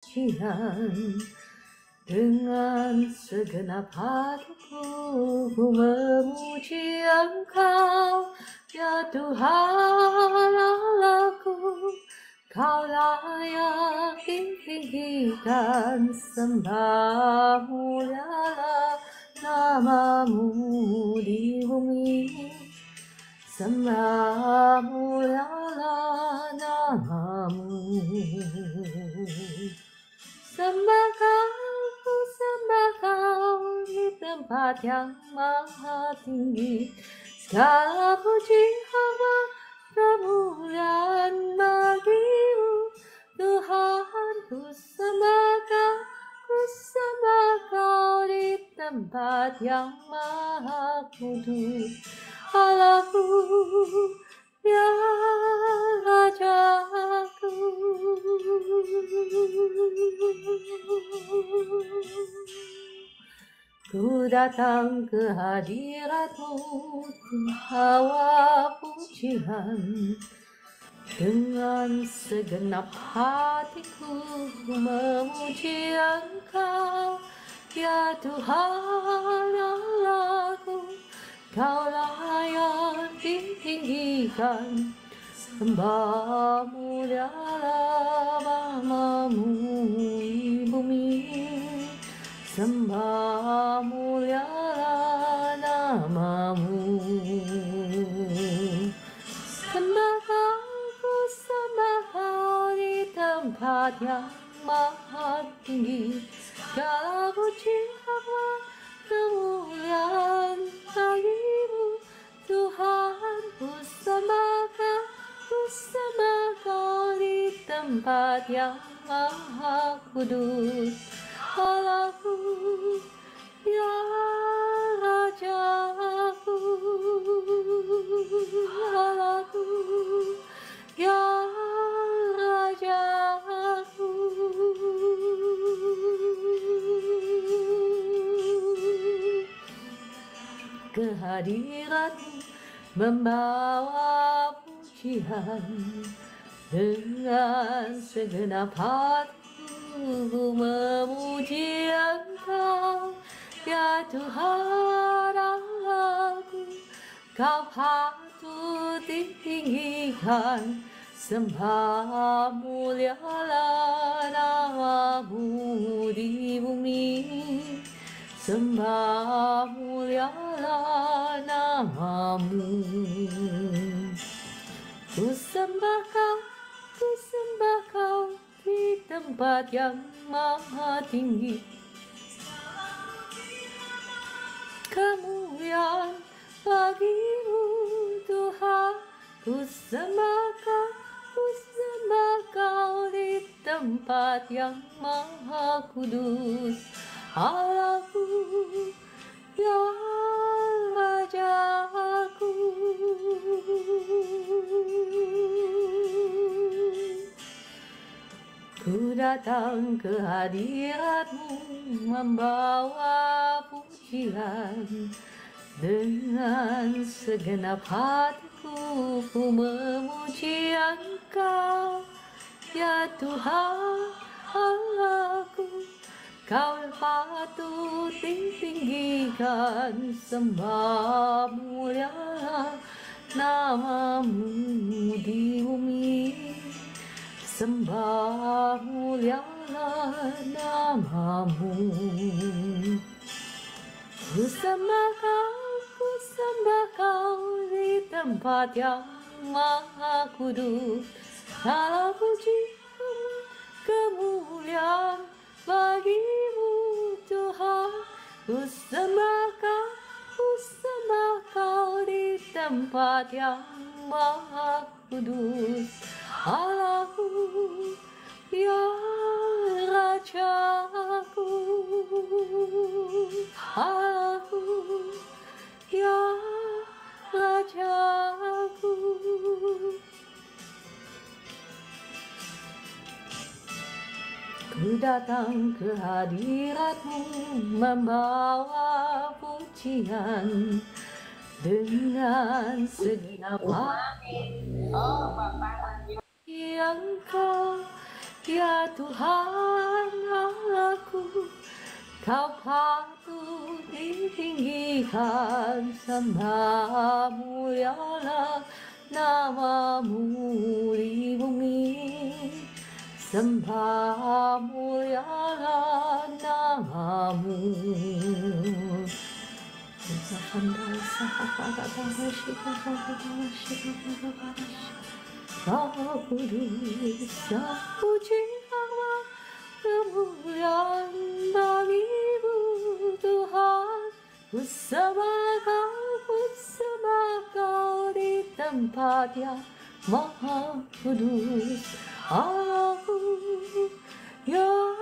Tuhan, dengan segenap hatiku ku memuji Engkau, ya Tuhan Allahku. Kau layak ditinggikan, sembah mulialah namamu di bumi, sembah mulialah namamu. Sembah kau di tempat yang maha tinggi, segala puji hormat kemuliaan bagimu Tuhan. Ku sembah kau di tempat yang maha kudus, Allahku, ya Rajaku. Ku datang ke hadiratmu, ku bawa pujian. Dengan segenap hatiku ku memuji Engkau, ya Tuhan Allahku. Kau layak ditinggikan, sembah mulialah namamu di bumi, sembah mulialah namamu. Sembah kau di tempat yang maha tinggi, segala puji hormat kemuliaan bagimu Tuhan. Ku sembah kau di tempat yang maha kudus, Allahku, ya Rajaku. Allahku, ya Rajaku. Kehadiratmu membawa pujian, dengan segenap hatiku ku memuji Engkau, ya Tuhan Allahku. Kau patut ditinggikan, sembah mulialah namamu di bumi, sembah mulialah namamu. Ku sembah kau di tempat yang maha tinggi, kemuliaan bagimu Tuhan. Ku sembah kau di tempat yang maha kudus, Allahku, ya Rajaku. Ku datang ke hadiratmu membawa pujian, dengan segenap hatiku ku memuji Engkau, ya Tuhan Allahku. Kau patut ditinggikan, sembah mulialah namamu di bumi, sembah mulialah namamu. Ku sembah kau di tempat yang maha kudus, segala puji kemuliaan bagimu Tuhan. Ku sembah kau di tempat yang maha kudus, Allahku, ya Rajaku. Allahku, ya Rajaku. Ku datang ke hadiratmu membawa pujian, dengan segenap hati Engkau, Ya Tuhan Allahku, Kau patut ditinggikan, sembah mulialah namamu di bumi, sembah mulialah namamu. Kau kudus, puji Allah, kemuliaan bagimu Tuhan. Ku sembah Kau di tempat yang maha kudus. Aku yang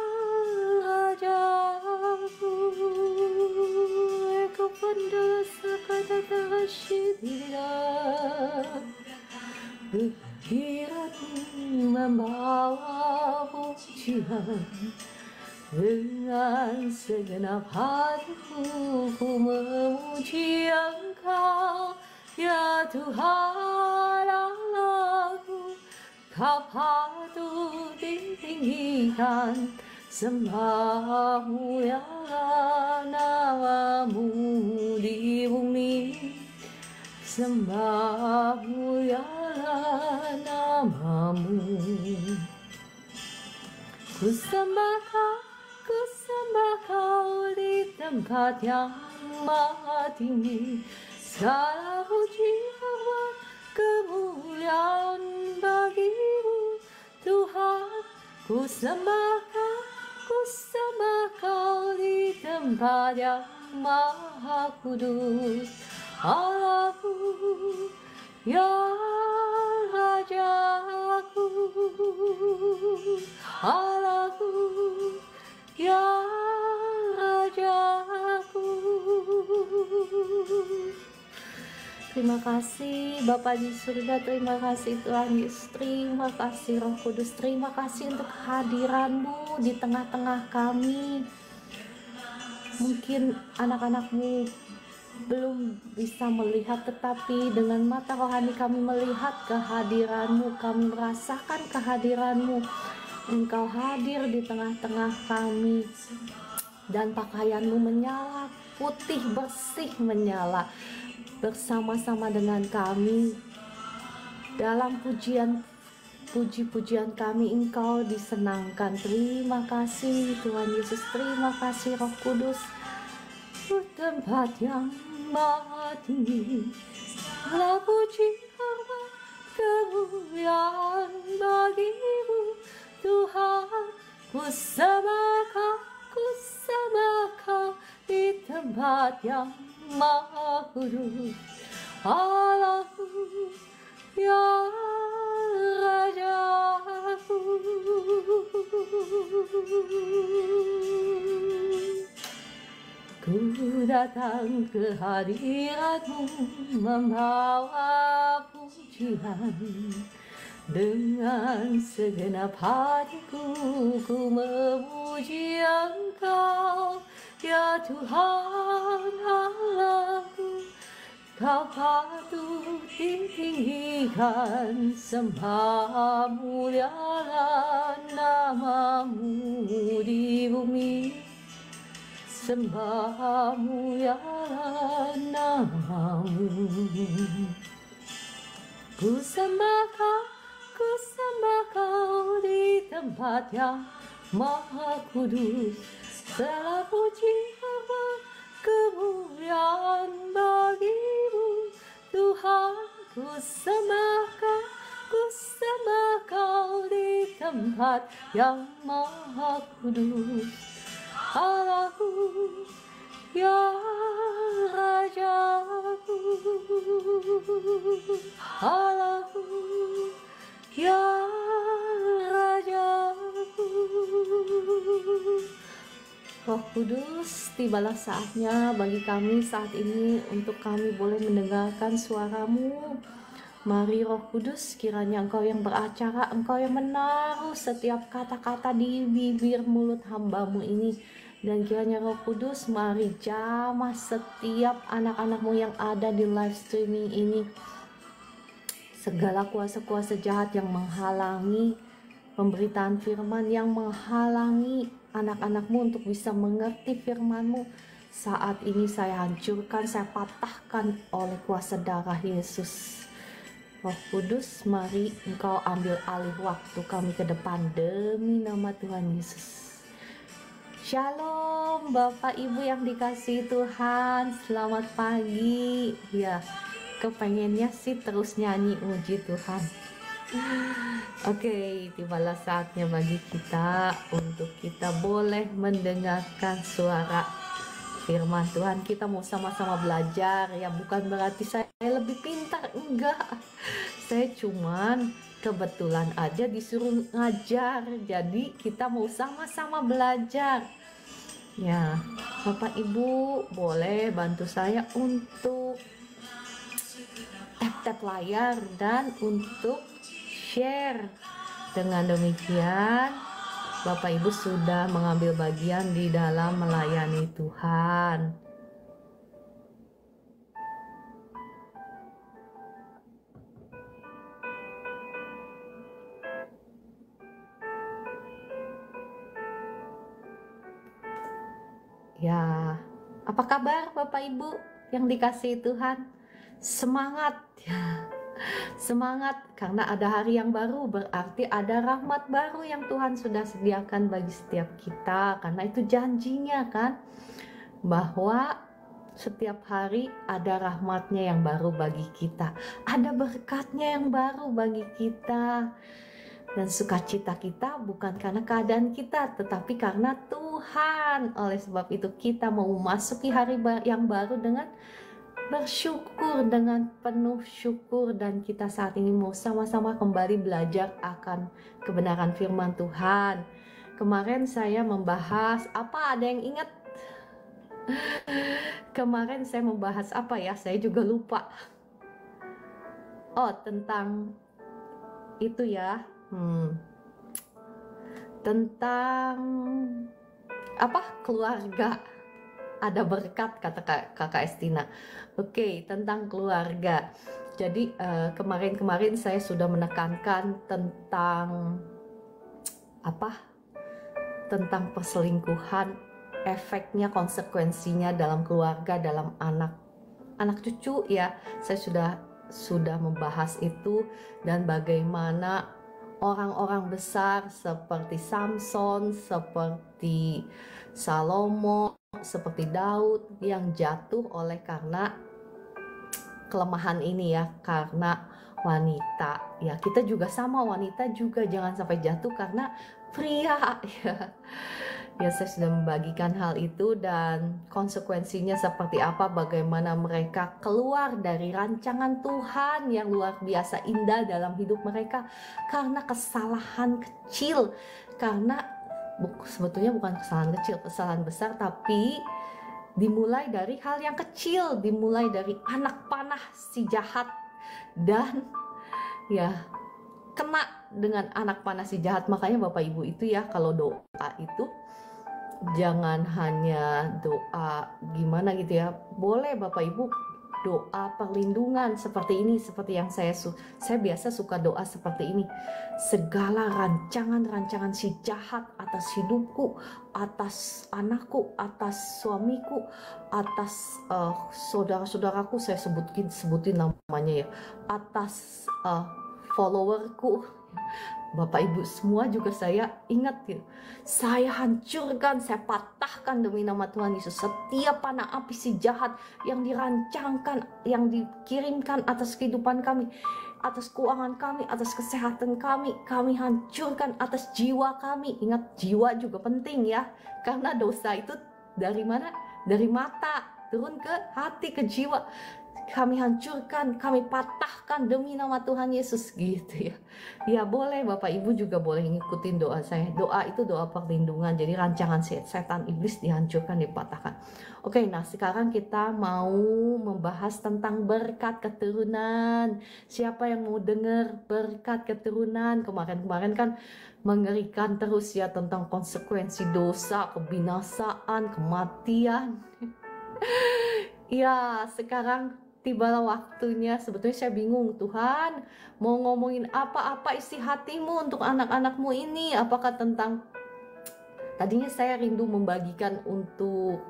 Rajaku, Aku pendosa kata syiriah. Hadiratmu membawa pujian, dengan segenap hatiku ku memuji Engkau. Ya Tuhan Allahku, Kau patut ditinggikan, sembah mulialah namamu di bumi, sembah mulialah namamu. Ku sembah Kau di tempat yang maha tinggi. Segala puji Allah, kemuliaan bagimu Tuhan. Ku sembah Kau di tempat yang maha kudus. Allahku, ya Rajaku, Allahku, ya Rajaku. Terima kasih Bapa di surga, terima kasih Tuhan Yesus, terima kasih Roh Kudus, terima kasih untuk kehadiran-Mu di tengah-tengah kami. Mungkin anak-anak-Mu belum bisa melihat, tetapi dengan mata rohani kami melihat kehadiran-Mu, kami merasakan kehadiran-Mu. Engkau hadir di tengah-tengah kami, dan pakaian-Mu menyala, putih bersih menyala, bersama-sama dengan kami dalam puji-pujian kami. Engkau disenangkan. Terima kasih Tuhan Yesus, terima kasih Roh Kudus. Tempat yang maha tinggi, segala puji Allah, kemuliaan bagimu Tuhan. Ku sembah Kau di tempat yang maha kudus. Allahku, ya Rajaku, ku datang ke hadirat-Mu membawa pujian, dengan segenap hatiku ku memuji Engkau. Ya Tuhan Allahku, Kau patut ditinggikan, sembah mulialah namamu di bumi, sembah mulialah namamu. Ku sembah Kau di tempat yang maha kudus. Segala puji Allah, kemuliaan bagimu Tuhan. Ku sembah Kau di tempat yang maha kudus. Allahku, ya Rajaku, Allahku, ya Rajaku. Roh Kudus, tibalah saatnya bagi kami saat ini untuk kami boleh mendengarkan suara-Mu. Mari Roh Kudus, kiranya Engkau yang beracara, Engkau yang menaruh setiap kata-kata di bibir mulut hamba-Mu ini. Dan kiranya Roh Kudus, mari jamah setiap anak-anak-Mu yang ada di live streaming ini. Segala kuasa-kuasa jahat yang menghalangi pemberitaan firman yang menghalangi anak-anakmu untuk bisa mengerti firman-Mu. Saat ini saya hancurkan, saya patahkan oleh kuasa darah Yesus. Roh Kudus, mari Engkau ambil alih waktu kami ke depan demi nama Tuhan Yesus. Shalom Bapak Ibu yang dikasihi Tuhan, selamat pagi. Ya, kepengennya sih terus nyanyi muji Tuhan. Oke, tibalah saatnya bagi kita untuk kita boleh mendengarkan suara firman Tuhan. Kita mau sama-sama belajar ya, bukan berarti saya lebih pintar, enggak. Saya cuman kebetulan aja disuruh ngajar, jadi kita mau sama-sama belajar. Ya, Bapak Ibu boleh bantu saya untuk tap-tap layar dan untuk share. Dengan demikian Bapak Ibu sudah mengambil bagian di dalam melayani Tuhan. Ya, apa kabar Bapak Ibu yang dikasihi Tuhan? Semangat ya. Semangat, karena ada hari yang baru, berarti ada rahmat baru yang Tuhan sudah sediakan bagi setiap kita. Karena itu janjinya kan, bahwa setiap hari ada rahmatnya yang baru bagi kita, ada berkatnya yang baru bagi kita. Dan sukacita kita bukan karena keadaan kita, tetapi karena Tuhan. Oleh sebab itu kita mau memasuki hari yang baru dengan bersyukur, dengan penuh syukur. Dan kita saat ini mau sama-sama kembali belajar akan kebenaran firman Tuhan. Kemarin saya membahas apa, ada yang ingat? Kemarin saya membahas apa ya, saya juga lupa. Oh, tentang itu ya, tentang apa, keluarga. Ada berkat, kata kakak Estina. Oke, tentang keluarga. Jadi kemarin saya sudah menekankan tentang apa? Tentang perselingkuhan, efeknya, konsekuensinya dalam keluarga, dalam anak cucu ya. Saya sudah membahas itu, dan bagaimana orang-orang besar seperti Samson, seperti Salomo, seperti Daud yang jatuh oleh karena kelemahan ini ya, karena wanita ya. Kita juga sama, wanita juga jangan sampai jatuh karena pria ya. Ya, saya sudah membagikan hal itu dan konsekuensinya seperti apa, bagaimana mereka keluar dari rancangan Tuhan yang luar biasa indah dalam hidup mereka karena kesalahan kecil. Karena sebetulnya bukan kesalahan kecil, kesalahan besar, tapi dimulai dari hal yang kecil, dimulai dari anak panah si jahat, dan ya kena dengan anak panah si jahat. Makanya Bapak Ibu itu ya, kalau doa itu jangan hanya doa gimana gitu ya, boleh Bapak Ibu doa perlindungan seperti ini, seperti yang saya biasa suka doa seperti ini. Segala rancangan si jahat atas hidupku, atas anakku, atas suamiku, atas saudara-saudaraku, saya sebutin namanya ya, atas followerku, Bapak Ibu semua juga saya ingat gitu. Saya hancurkan, saya patahkan demi nama Tuhan Yesus setiap panah api si jahat yang dirancangkan, yang dikirimkan atas kehidupan kami, atas keuangan kami, atas kesehatan kami hancurkan, atas jiwa kami. Ingat, jiwa juga penting ya, karena dosa itu dari mana? Dari mata turun ke hati, ke jiwa. Kami hancurkan, kami patahkan demi nama Tuhan Yesus gitu ya. Ya boleh, Bapak Ibu juga boleh ngikutin doa saya. Doa itu doa perlindungan, jadi rancangan setan iblis dihancurkan, dipatahkan. Oke, nah sekarang kita mau membahas tentang berkat keturunan. Siapa yang mau dengar berkat keturunan? Kemarin kan mengerikan terus ya, tentang konsekuensi dosa, kebinasaan, kematian. Ya, sekarang tibalah waktunya. Sebetulnya saya bingung, Tuhan mau ngomongin apa isi hatimu untuk anak-anakmu ini. Apakah tentang, tadinya saya rindu membagikan untuk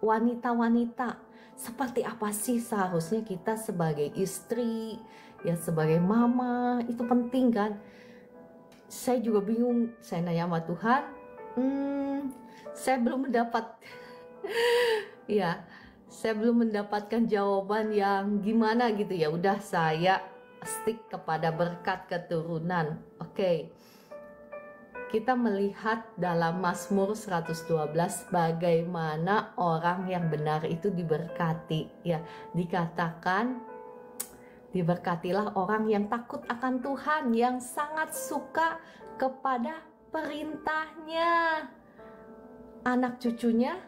wanita-wanita, seperti apa sih seharusnya kita sebagai istri, ya sebagai mama, itu penting kan. Saya juga bingung, saya nanya sama Tuhan, saya belum mendapat ya, saya belum mendapatkan jawaban yang gimana gitu. Ya udah, saya stick kepada berkat keturunan. Oke. Kita melihat dalam Mazmur 112 bagaimana orang yang benar itu diberkati. Ya, dikatakan diberkatilah orang yang takut akan Tuhan, yang sangat suka kepada perintahnya. Anak cucunya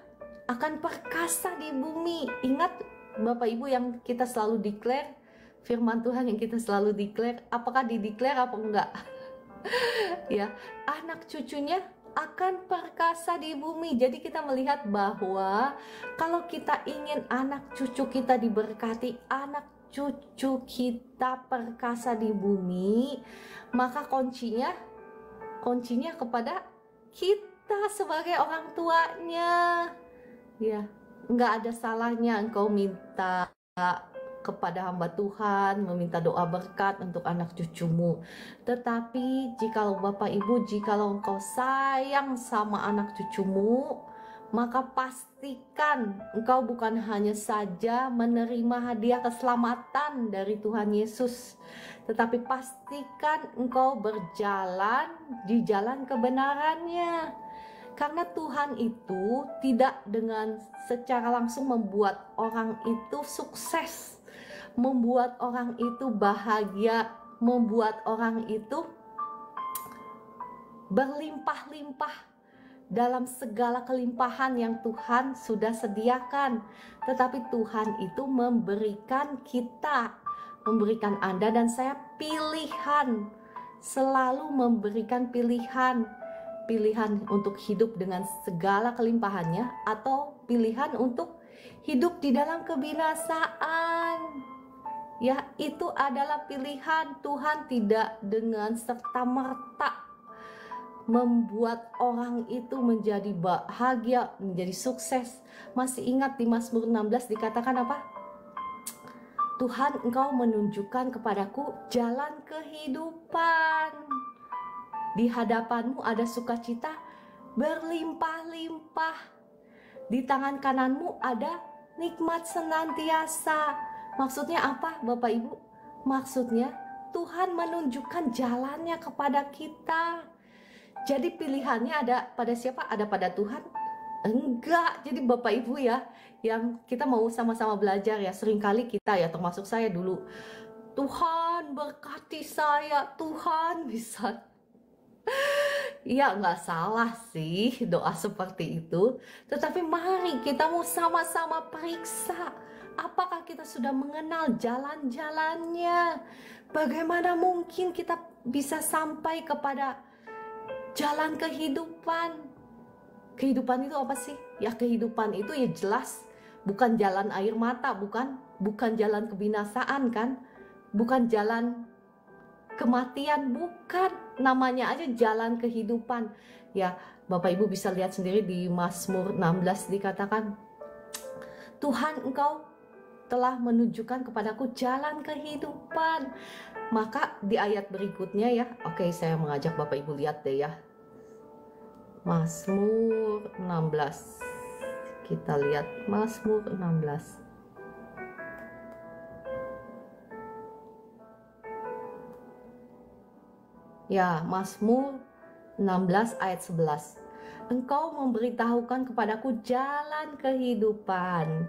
akan perkasa di bumi. Ingat Bapak Ibu yang kita selalu declare, firman Tuhan yang kita selalu declare, apakah dideclare apa enggak? Ya, anak cucunya akan perkasa di bumi. Jadi kita melihat bahwa kalau kita ingin anak cucu kita diberkati, anak cucu kita perkasa di bumi, maka kuncinya kepada kita sebagai orang tuanya. Ya, nggak ada salahnya engkau minta kepada hamba Tuhan, meminta doa berkat untuk anak cucumu. Tetapi jikalau Bapak Ibu, jikalau engkau sayang sama anak cucumu, maka pastikan engkau bukan hanya saja menerima hadiah keselamatan dari Tuhan Yesus, tetapi pastikan engkau berjalan di jalan kebenarannya. Karena Tuhan itu tidak dengan secara langsung membuat orang itu sukses, membuat orang itu bahagia, membuat orang itu berlimpah-limpah dalam segala kelimpahan yang Tuhan sudah sediakan. Tetapi Tuhan itu memberikan kita, memberikan Anda dan saya pilihan, selalu memberikan pilihan untuk hidup dengan segala kelimpahannya, atau pilihan untuk hidup di dalam kebinasaan. Ya, itu adalah pilihan. Tuhan tidak dengan serta-merta membuat orang itu menjadi bahagia, menjadi sukses. Masih ingat di Mazmur 16 dikatakan apa? Tuhan, engkau menunjukkan kepadaku jalan kehidupan. Di hadapanmu ada sukacita berlimpah-limpah. Di tangan kananmu ada nikmat senantiasa. Maksudnya apa Bapak Ibu? Maksudnya Tuhan menunjukkan jalannya kepada kita. Jadi pilihannya ada pada siapa? Ada pada Tuhan? Enggak. Jadi Bapak Ibu ya, yang kita mau sama-sama belajar ya. Seringkali kita ya, termasuk saya dulu, Tuhan berkati saya, Tuhan bisa. Ya nggak salah sih doa seperti itu. Tetapi mari kita mau sama-sama periksa, apakah kita sudah mengenal jalan-jalannya? Bagaimana mungkin kita bisa sampai kepada jalan kehidupan? Kehidupan itu apa sih? Ya kehidupan itu ya jelas bukan jalan air mata, bukan jalan kebinasaan kan? Bukan jalan kematian, bukan. Namanya aja jalan kehidupan. Ya, Bapak Ibu bisa lihat sendiri di Mazmur 16 dikatakan, Tuhan, engkau telah menunjukkan kepadaku jalan kehidupan. Maka di ayat berikutnya ya, oke, saya mengajak Bapak Ibu lihat deh ya. Mazmur 16. Kita lihat Mazmur 16. Ya, Mazmur 16 ayat 11. Engkau memberitahukan kepadaku jalan kehidupan.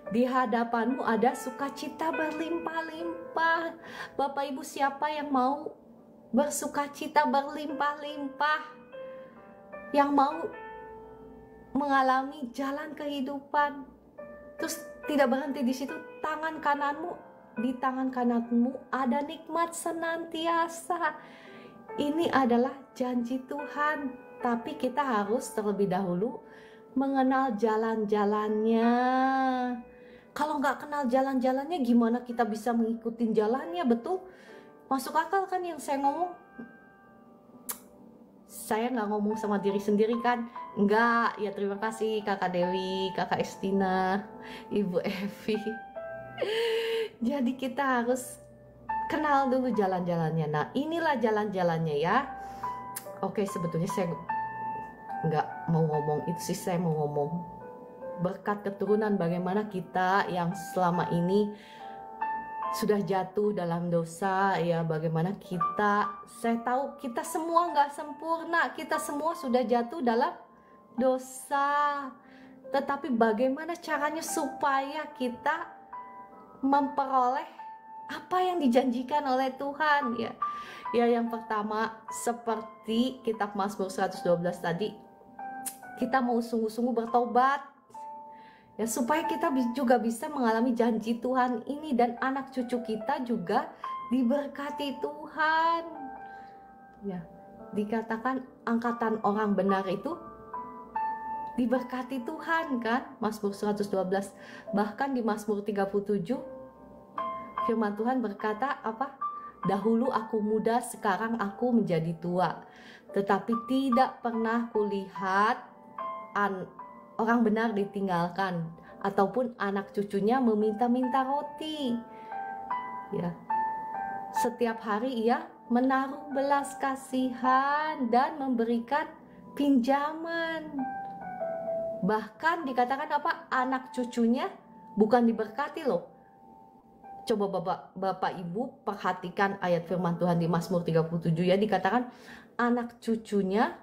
Di hadapanmu ada sukacita berlimpah-limpah. Bapak Ibu, siapa yang mau bersukacita berlimpah-limpah? Yang mau mengalami jalan kehidupan. Terus tidak berhenti di situ, di tangan kananmu ada nikmat senantiasa. Ini adalah janji Tuhan, tapi kita harus terlebih dahulu mengenal jalan-jalannya. Kalau nggak kenal jalan-jalannya, gimana kita bisa mengikuti jalannya? Betul? Masuk akal kan yang saya ngomong? Saya nggak ngomong sama diri sendiri kan? Enggak, ya terima kasih Kakak Dewi, Kakak Estina, Ibu Evi. Jadi kita harus kenal dulu jalan-jalannya. Nah, inilah jalan-jalannya ya. Oke, sebetulnya saya nggak mau ngomong itu sih, saya mau ngomong berkat keturunan, bagaimana kita yang selama ini sudah jatuh dalam dosa ya, bagaimana saya tahu kita semua nggak sempurna, kita semua sudah jatuh dalam dosa, tetapi bagaimana caranya supaya kita memperoleh apa yang dijanjikan oleh Tuhan ya. Ya, yang pertama seperti kitab Mazmur 112 tadi, kita mau sungguh-sungguh bertobat ya, supaya kita juga bisa mengalami janji Tuhan ini, dan anak cucu kita juga diberkati Tuhan ya. Dikatakan angkatan orang benar itu diberkati Tuhan kan, Mazmur 112. Bahkan di Mazmur 37 firman Tuhan berkata apa? Dahulu aku muda, sekarang aku menjadi tua, tetapi tidak pernah kulihat orang benar ditinggalkan, ataupun anak cucunya meminta-minta roti ya. Setiap hari ia menaruh belas kasihan dan memberikan pinjaman. Bahkan dikatakan apa? Anak cucunya bukan diberkati loh. Coba Bapak Ibu perhatikan ayat firman Tuhan di Mazmur 37 ya, dikatakan anak cucunya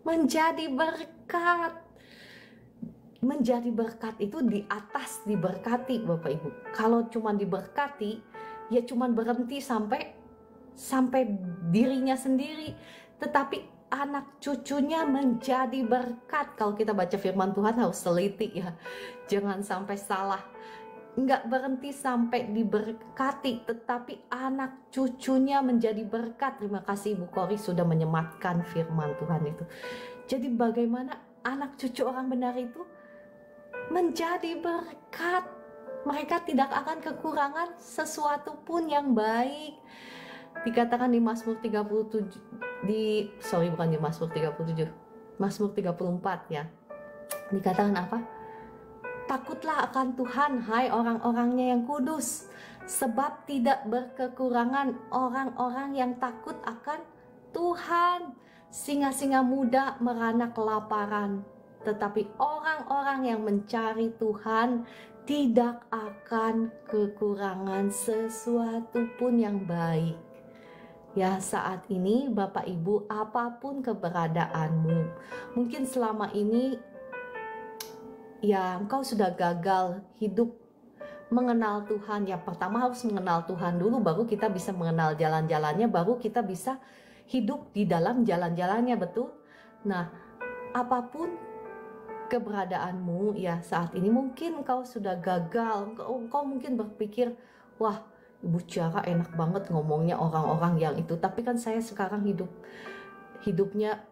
menjadi berkat. Menjadi berkat itu di atas diberkati Bapak Ibu. Kalau cuma diberkati ya cuma berhenti sampai dirinya sendiri, tetapi anak cucunya menjadi berkat. Kalau kita baca firman Tuhan harus teliti ya, jangan sampai salah. Nggak berhenti sampai diberkati, tetapi anak cucunya menjadi berkat. Terima kasih Ibu Kori sudah menyematkan firman Tuhan itu. Jadi bagaimana anak cucu orang benar itu menjadi berkat. Mereka tidak akan kekurangan sesuatu pun yang baik. Dikatakan di Mazmur 37 bukan di Mazmur 37, Mazmur 34 ya. Dikatakan apa? Takutlah akan Tuhan, hai orang-orangnya yang kudus, sebab tidak berkekurangan orang-orang yang takut akan Tuhan. Singa-singa muda merana kelaparan, tetapi orang-orang yang mencari Tuhan tidak akan kekurangan sesuatu pun yang baik. Ya, saat ini Bapak Ibu, apapun keberadaanmu, mungkin selama ini ya engkau sudah gagal hidup mengenal Tuhan. Ya, pertama harus mengenal Tuhan dulu, baru kita bisa mengenal jalan-jalannya, baru kita bisa hidup di dalam jalan-jalannya, betul? Nah, apapun keberadaanmu ya saat ini, mungkin engkau sudah gagal, engkau mungkin berpikir, wah Ibu Ciara enak banget ngomongnya orang-orang yang itu, tapi kan saya sekarang hidupnya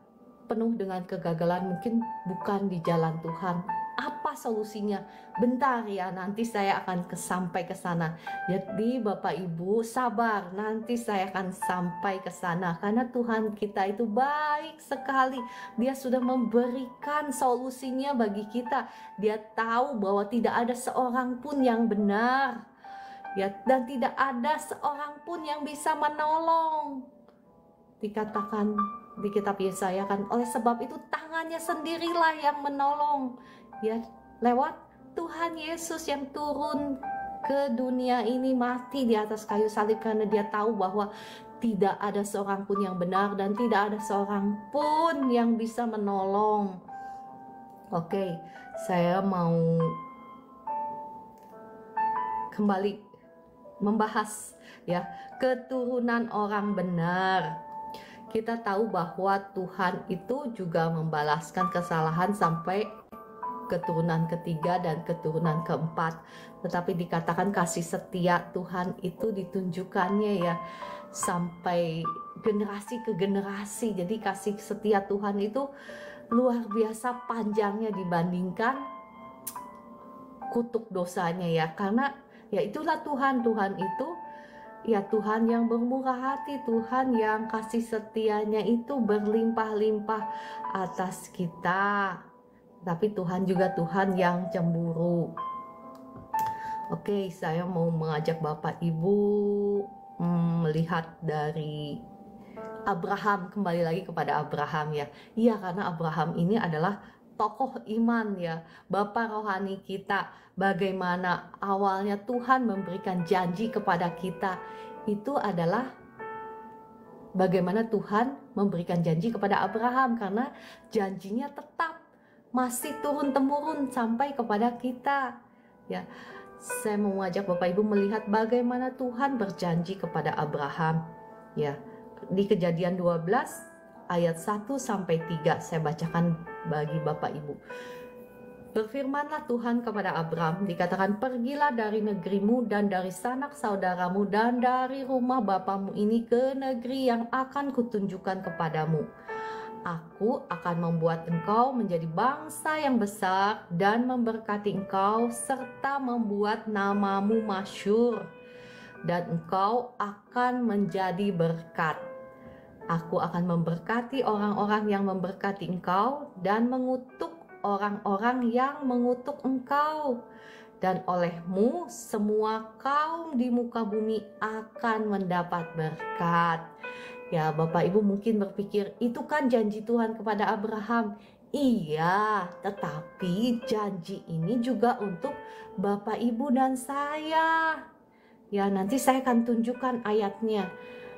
penuh dengan kegagalan, mungkin bukan di jalan Tuhan. Apa solusinya? Bentar ya, nanti saya akan sampai ke sana. Jadi Bapak Ibu sabar, nanti saya akan sampai ke sana, karena Tuhan kita itu baik sekali. Dia sudah memberikan solusinya bagi kita. Dia tahu bahwa tidak ada seorang pun yang benar ya, dan tidak ada seorang pun yang bisa menolong. Dikatakan di kitab Yesaya kan, oleh sebab itu tangannya sendirilah yang menolong ya, lewat Tuhan Yesus yang turun ke dunia ini, mati di atas kayu salib, karena dia tahu bahwa tidak ada seorang pun yang benar dan tidak ada seorang pun yang bisa menolong. Oke, saya mau kembali membahas ya, keturunan orang benar. Kita tahu bahwa Tuhan itu juga membalaskan kesalahan sampai keturunan ketiga dan keturunan keempat. Tetapi dikatakan kasih setia Tuhan itu ditunjukkannya ya sampai generasi ke generasi. Jadi kasih setia Tuhan itu luar biasa panjangnya dibandingkan kutuk dosanya ya, karena ya itulah Tuhan itu ya Tuhan yang bermurah hati, Tuhan yang kasih setianya itu berlimpah-limpah atas kita. Tapi Tuhan juga Tuhan yang cemburu. Oke, saya mau mengajak Bapak Ibu melihat dari Abraham, kembali lagi kepada Abraham ya. Iya, karena Abraham ini adalah tokoh iman ya, Bapak rohani kita. Bagaimana awalnya Tuhan memberikan janji kepada kita, itu adalah bagaimana Tuhan memberikan janji kepada Abraham, karena janjinya tetap masih turun-temurun sampai kepada kita ya. Saya mau mengajak Bapak Ibu melihat bagaimana Tuhan berjanji kepada Abraham ya. Di Kejadian 12 ayat 1 sampai 3 saya bacakan bagi Bapak Ibu. Berfirmanlah Tuhan kepada Abram, dikatakan, pergilah dari negerimu dan dari sanak saudaramu dan dari rumah bapamu ini ke negeri yang akan kutunjukkan kepadamu. Aku akan membuat engkau menjadi bangsa yang besar dan memberkati engkau serta membuat namamu masyhur, dan engkau akan menjadi berkat. Aku akan memberkati orang-orang yang memberkati engkau dan mengutuk orang-orang yang mengutuk engkau, dan olehmu semua kaum di muka bumi akan mendapat berkat. Ya, Bapak Ibu mungkin berpikir, itu kan janji Tuhan kepada Abraham. Iya, tetapi janji ini juga untuk Bapak Ibu dan saya. Ya, nanti saya akan tunjukkan ayatnya.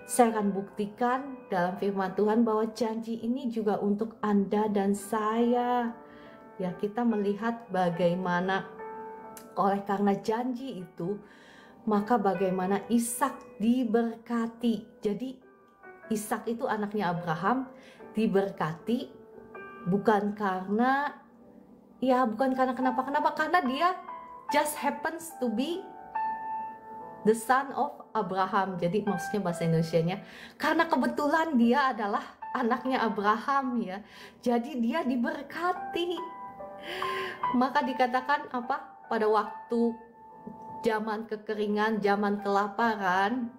Saya akan buktikan dalam firman Tuhan bahwa janji ini juga untuk Anda dan saya. Ya, kita melihat bagaimana oleh karena janji itu, maka bagaimana Ishak diberkati. Jadi Ishak itu anaknya Abraham, diberkati bukan karena kenapa, karena dia just happens to be the son of Abraham. Jadi maksudnya bahasa Indonesianya, karena kebetulan dia adalah anaknya Abraham ya. Jadi dia diberkati. Maka dikatakan apa? Pada waktu zaman kekeringan, zaman kelaparan,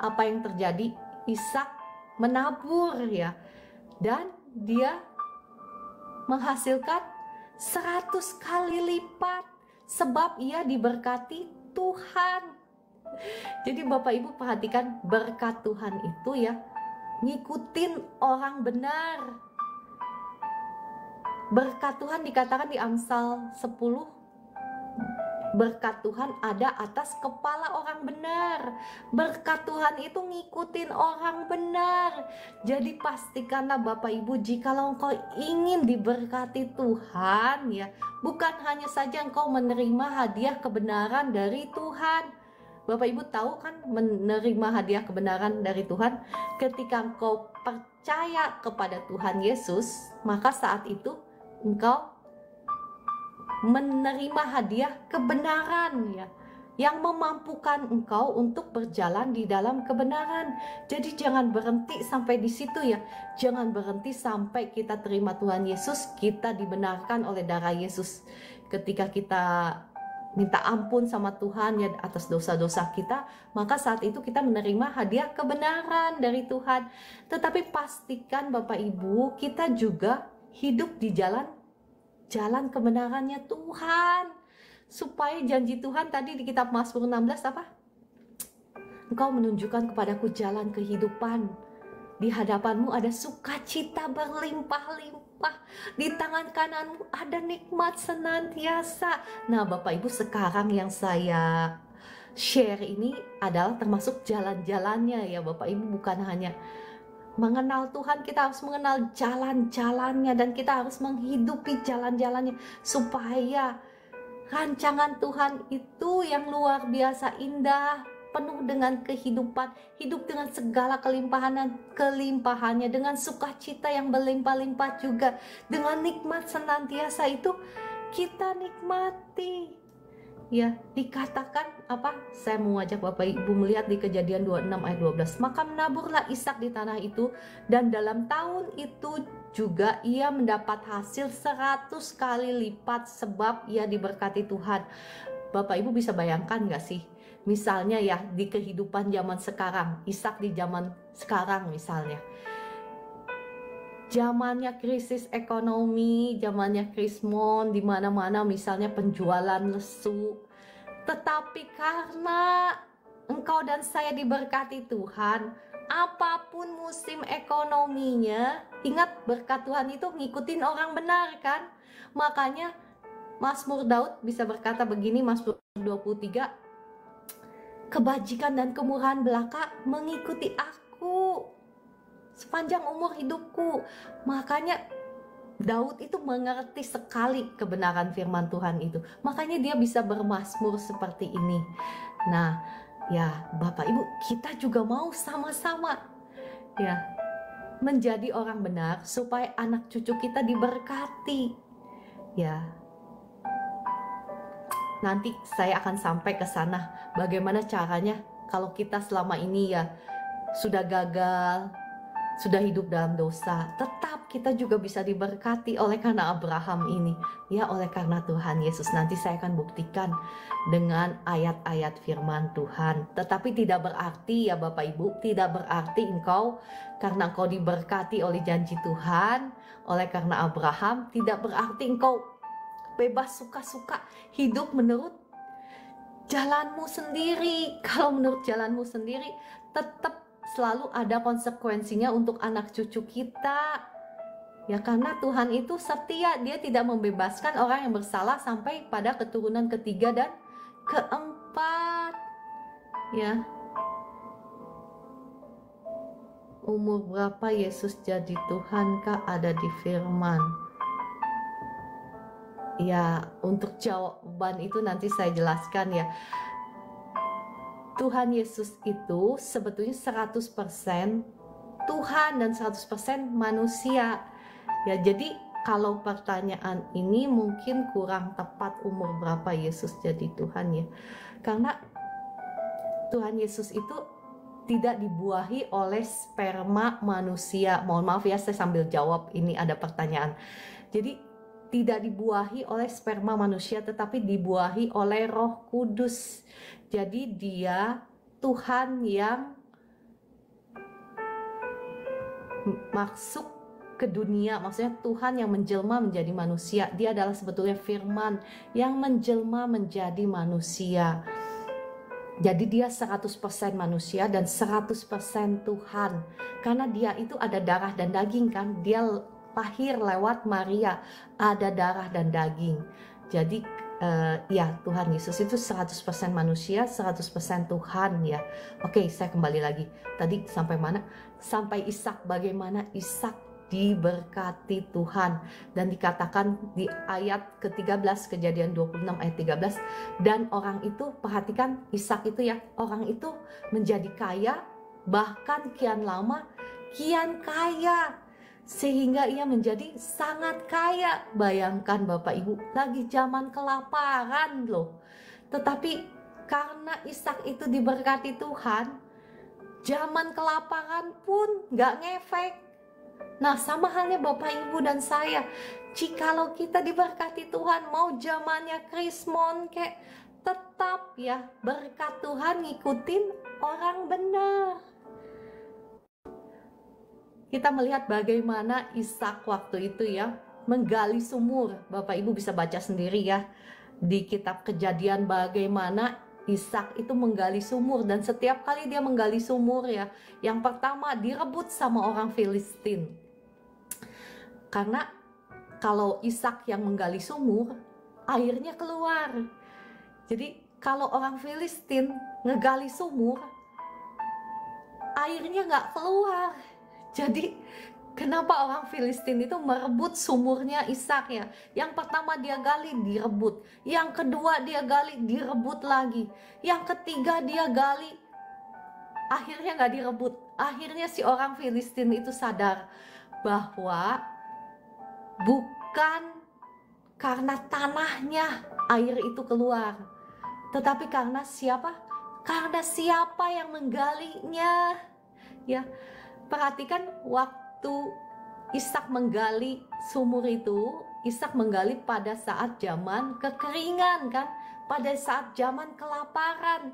apa yang terjadi? Ishak menabur ya, dan dia menghasilkan 100 kali lipat sebab ia diberkati Tuhan. Jadi Bapak Ibu perhatikan, berkat Tuhan itu ya ngikutin orang benar. Berkat Tuhan dikatakan di Amsal 10, berkat Tuhan ada atas kepala orang benar. Berkat Tuhan itu ngikutin orang benar. Jadi pastikanlah Bapak Ibu, jikalau engkau ingin diberkati Tuhan ya, bukan hanya saja engkau menerima hadiah kebenaran dari Tuhan. Bapak Ibu tahu kan, menerima hadiah kebenaran dari Tuhan, ketika engkau percaya kepada Tuhan Yesus, maka saat itu engkau menerima hadiah kebenaran ya, yang memampukan engkau untuk berjalan di dalam kebenaran. Jadi jangan berhenti sampai di situ ya. Jangan berhenti sampai kita terima Tuhan Yesus, kita dibenarkan oleh darah Yesus. Ketika kita minta ampun sama Tuhan ya atas dosa-dosa kita, maka saat itu kita menerima hadiah kebenaran dari Tuhan. Tetapi pastikan Bapak Ibu, kita juga hidup di jalan kebenarannya Tuhan, supaya janji Tuhan tadi di kitab Mazmur 16 apa? Engkau menunjukkan kepadaku jalan kehidupan, di hadapanmu ada sukacita berlimpah-limpah, di tangan kananmu ada nikmat senantiasa. Nah Bapak Ibu, sekarang yang saya share ini adalah termasuk jalan-jalannya ya Bapak Ibu, bukan hanya mengenal Tuhan, kita harus mengenal jalan-jalannya, dan kita harus menghidupi jalan-jalannya, supaya rancangan Tuhan itu yang luar biasa indah, penuh dengan kehidupan, hidup dengan segala kelimpahannya, dengan sukacita yang berlimpah-limpah juga, dengan nikmat senantiasa itu kita nikmati. Ya, dikatakan apa? Saya mau ajak Bapak Ibu melihat di Kejadian 26 ayat 12. Maka menaburlah Ishak di tanah itu, dan dalam tahun itu juga ia mendapat hasil 100 kali lipat sebab ia diberkati Tuhan. Bapak Ibu bisa bayangkan gak sih? Misalnya ya di kehidupan zaman sekarang, Ishak di zaman sekarang misalnya. Zamannya krisis ekonomi, zamannya krismon, di mana-mana misalnya penjualan lesu. Tetapi karena engkau dan saya diberkati Tuhan, apapun musim ekonominya, ingat berkat Tuhan itu ngikutin orang benar kan? Makanya Mazmur Daud bisa berkata begini, Mazmur 23, kebajikan dan kemurahan belaka mengikuti aku sepanjang umur hidupku. Makanya Daud itu mengerti sekali kebenaran firman Tuhan itu. Makanya dia bisa bermazmur seperti ini. Nah, ya Bapak Ibu, kita juga mau sama-sama ya menjadi orang benar supaya anak cucu kita diberkati. Ya. Nanti saya akan sampai ke sana. Bagaimana caranya kalau kita selama ini ya sudah gagal, sudah hidup dalam dosa, tetap kita juga bisa diberkati oleh karena Abraham ini, ya oleh karena Tuhan Yesus. Nanti saya akan buktikan dengan ayat-ayat firman Tuhan. Tetapi tidak berarti ya Bapak Ibu, tidak berarti engkau karena engkau diberkati oleh janji Tuhan, oleh karena Abraham, tidak berarti engkau bebas suka-suka hidup menurut jalanmu sendiri. Kalau menurut jalanmu sendiri, tetap selalu ada konsekuensinya untuk anak cucu kita. Ya karena Tuhan itu setia, dia tidak membebaskan orang yang bersalah sampai pada keturunan ketiga dan keempat. Ya. Umur berapa Yesus jadi Tuhan kah? Ada di firman. Ya, untuk jawaban itu nanti saya jelaskan ya. Tuhan Yesus itu sebetulnya 100% Tuhan dan 100% manusia. Ya, jadi kalau pertanyaan ini mungkin kurang tepat umur berapa Yesus jadi Tuhan ya. Karena Tuhan Yesus itu tidak dibuahi oleh sperma manusia. Mohon maaf ya, saya sambil jawab, ini ada pertanyaan. Jadi tidak dibuahi oleh sperma manusia, tetapi dibuahi oleh Roh Kudus. Jadi dia Tuhan yang masuk ke dunia, maksudnya Tuhan yang menjelma menjadi manusia. Dia adalah sebetulnya firman yang menjelma menjadi manusia. Jadi dia 100% manusia dan 100% Tuhan. Karena dia itu ada darah dan daging kan, dia lahir lewat Maria, ada darah dan daging. Jadi ya Tuhan Yesus itu 100% manusia, 100% Tuhan ya. Oke, saya kembali lagi. Tadi sampai mana? Sampai Ishak, bagaimana Ishak diberkati Tuhan. Dan dikatakan di ayat ke-13, Kejadian 26 ayat 13, dan orang itu, perhatikan Ishak itu ya, orang itu menjadi kaya, bahkan kian lama kian kaya, sehingga ia menjadi sangat kaya. Bayangkan Bapak Ibu, lagi zaman kelaparan loh. Tetapi karena Ishak itu diberkati Tuhan, zaman kelaparan pun gak ngefek. Nah sama halnya Bapak Ibu dan saya, jikalau kita diberkati Tuhan, mau zamannya krismon kayak, tetap ya berkat Tuhan ngikutin orang benar. Kita melihat bagaimana Ishak waktu itu ya menggali sumur. Bapak Ibu bisa baca sendiri ya di kitab Kejadian bagaimana Ishak itu menggali sumur. Dan setiap kali dia menggali sumur ya, yang pertama direbut sama orang Filistin. Karena kalau Ishak yang menggali sumur, airnya keluar. Jadi kalau orang Filistin ngegali sumur, airnya nggak keluar. Jadi kenapa orang Filistin itu merebut sumurnya Ishak ya? Yang pertama dia gali, direbut. Yang kedua dia gali, direbut lagi. Yang ketiga dia gali, akhirnya nggak direbut. Akhirnya si orang Filistin itu sadar bahwa bukan karena tanahnya air itu keluar, tetapi karena siapa? Karena siapa yang menggalinya. Ya, perhatikan waktu Ishak menggali sumur itu, Ishak menggali pada saat zaman kekeringan kan, pada saat zaman kelaparan.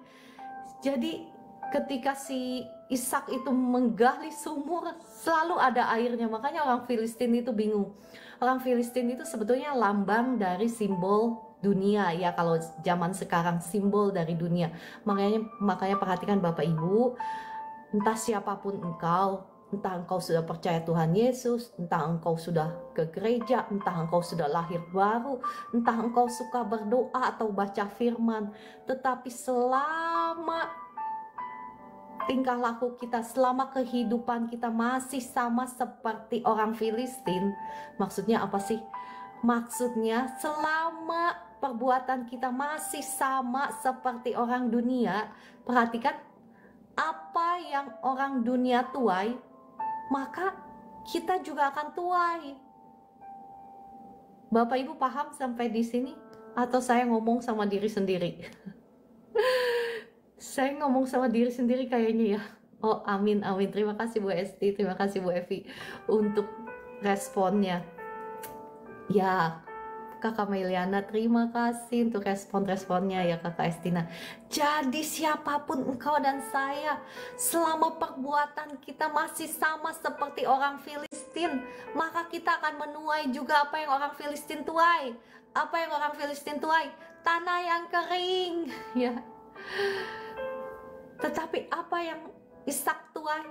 Jadi ketika si Ishak itu menggali sumur, selalu ada airnya. Makanya orang Filistin itu bingung. Orang Filistin itu sebetulnya lambang dari simbol dunia ya, kalau zaman sekarang simbol dari dunia. Makanya perhatikan Bapak Ibu, entah siapapun engkau, entah engkau sudah percaya Tuhan Yesus, entah engkau sudah ke gereja, entah engkau sudah lahir baru, entah engkau suka berdoa atau baca firman, tetapi selama tingkah laku kita, selama kehidupan kita masih sama seperti orang Filistin, maksudnya apa sih? Maksudnya selama perbuatan kita masih sama seperti orang dunia, perhatikan, apa yang orang dunia tuai, maka kita juga akan tuai. Bapak Ibu paham sampai di sini? Atau saya ngomong sama diri sendiri? Saya ngomong sama diri sendiri kayaknya ya. Oh amin, amin. Terima kasih Bu Esti, terima kasih Bu Evi untuk responnya. Ya, Kakak Meliana, terima kasih untuk respon-responnya ya Kakak Estina. Jadi siapapun engkau dan saya, selama perbuatan kita masih sama seperti orang Filistin, maka kita akan menuai juga apa yang orang Filistin tuai. Apa yang orang Filistin tuai? Tanah yang kering ya. Tetapi apa yang Ishak tuai?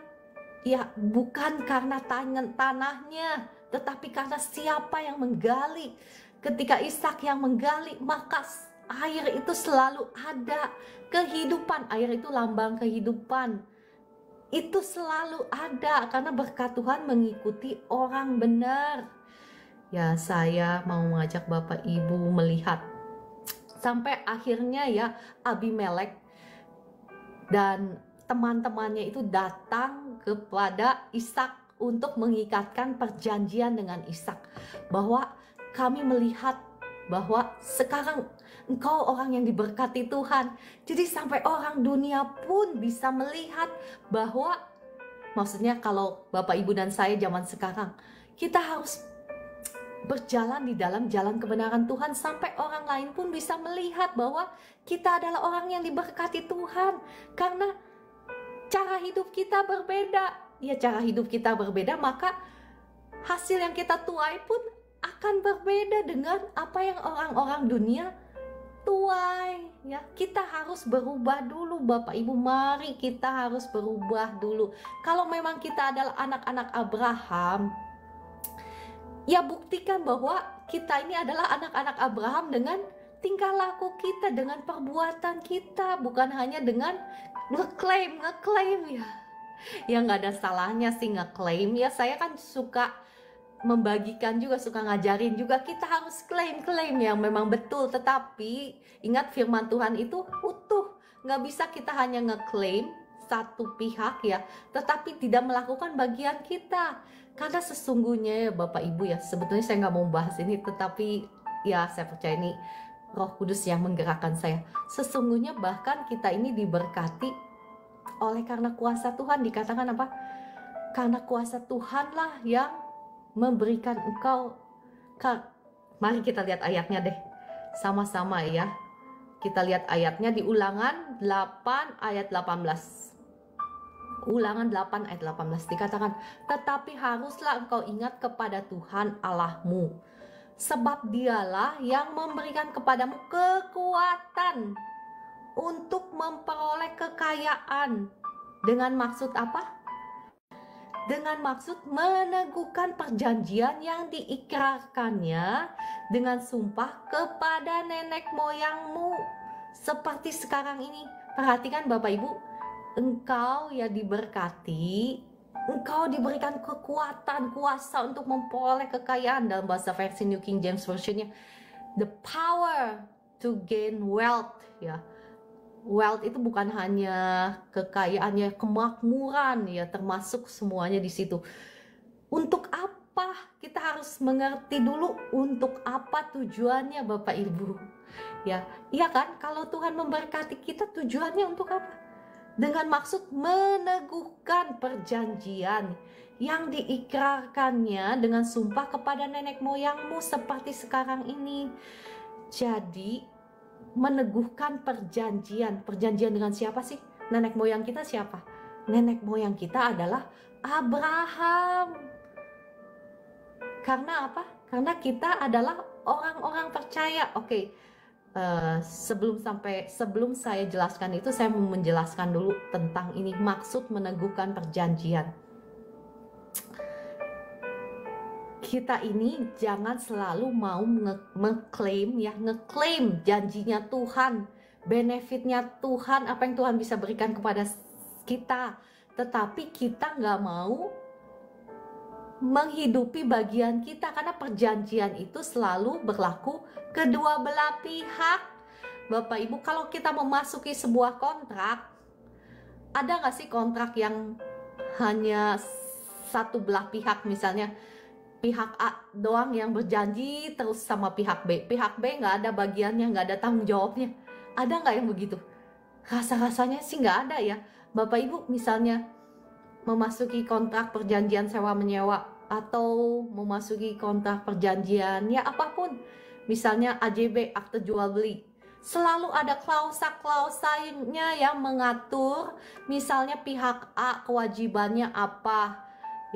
Ya bukan karena tanahnya, tetapi karena siapa yang menggali. Ketika Ishak yang menggali, maka air itu selalu ada. Kehidupan, air itu lambang kehidupan. Itu selalu ada karena berkat Tuhan mengikuti orang benar. Ya, saya mau mengajak Bapak Ibu melihat sampai akhirnya ya Abimelek dan teman-temannya itu datang kepada Ishak untuk mengikatkan perjanjian dengan Ishak, bahwa kami melihat bahwa sekarang engkau orang yang diberkati Tuhan. Jadi sampai orang dunia pun bisa melihat bahwa, maksudnya kalau Bapak Ibu dan saya zaman sekarang, kita harus berjalan di dalam jalan kebenaran Tuhan sampai orang lain pun bisa melihat bahwa kita adalah orang yang diberkati Tuhan. Karena cara hidup kita berbeda. Ya, cara hidup kita berbeda, maka hasil yang kita tuai pun akan berbeda dengan apa yang orang-orang dunia tuai ya. Kita harus berubah dulu Bapak Ibu, mari kita harus berubah dulu. Kalau memang kita adalah anak-anak Abraham, ya buktikan bahwa kita ini adalah anak-anak Abraham dengan tingkah laku kita, dengan perbuatan kita, bukan hanya dengan ngeklaim ya. Ya nggak ada salahnya sih ngeklaim ya, saya kan suka membagikan juga, suka ngajarin juga, kita harus klaim yang memang betul. Tetapi ingat firman Tuhan itu utuh, nggak bisa kita hanya ngeklaim satu pihak ya, tetapi tidak melakukan bagian kita. Karena sesungguhnya ya Bapak Ibu ya, sebetulnya saya nggak mau bahas ini, tetapi ya saya percaya ini Roh Kudus yang menggerakkan saya. Sesungguhnya bahkan kita ini diberkati oleh karena kuasa Tuhan. Dikatakan apa? Karena kuasa Tuhanlah yang memberikan engkau. Mari kita lihat ayatnya deh sama-sama ya. Kita lihat ayatnya di Ulangan 8 ayat 18. Ulangan 8 ayat 18 dikatakan, tetapi haruslah engkau ingat kepada Tuhan Allahmu, sebab dialah yang memberikan kepadamu kekuatan untuk memperoleh kekayaan. Dengan maksud apa? Dengan maksud meneguhkan perjanjian yang diikrarkannya dengan sumpah kepada nenek moyangmu, seperti sekarang ini. Perhatikan Bapak Ibu, engkau ya diberkati, engkau diberikan kekuatan, kuasa untuk memperoleh kekayaan. Dalam bahasa versi New King James Version-nya, the power to gain wealth ya. Wealth itu bukan hanya kekayaannya, kemakmuran ya, termasuk semuanya di situ. Untuk apa? apa? Kita harus mengerti dulu untuk apa tujuannya, Bapak Ibu. Ya, iya kan? Kalau Tuhan memberkati kita, tujuannya untuk apa? Dengan maksud meneguhkan perjanjian yang diikrarkannya dengan sumpah kepada nenek moyangmu seperti sekarang ini. Jadi meneguhkan perjanjian. Perjanjian dengan siapa sih? Nenek moyang kita siapa? Nenek moyang kita adalah Abraham. Karena apa? Karena kita adalah orang-orang percaya. Oke. Sebelum saya jelaskan itu, saya mau menjelaskan dulu tentang ini maksud meneguhkan perjanjian. Kita ini jangan selalu mau ngeklaim janjinya Tuhan, benefitnya Tuhan, apa yang Tuhan bisa berikan kepada kita, tetapi kita nggak mau menghidupi bagian kita, karena perjanjian itu selalu berlaku kedua belah pihak. Bapak Ibu, kalau kita memasuki sebuah kontrak, ada nggak sih kontrak yang hanya satu belah pihak? Misalnya pihak A doang yang berjanji terus sama pihak B nggak ada bagiannya, nggak ada tanggung jawabnya. Ada nggak yang begitu? Rasa-rasanya sih nggak ada ya. Bapak Ibu misalnya memasuki kontrak perjanjian sewa menyewa atau memasuki kontrak perjanjian ya apapun, misalnya AJB, akte jual beli, selalu ada klausa-klausanya yang mengatur. Misalnya pihak A kewajibannya apa,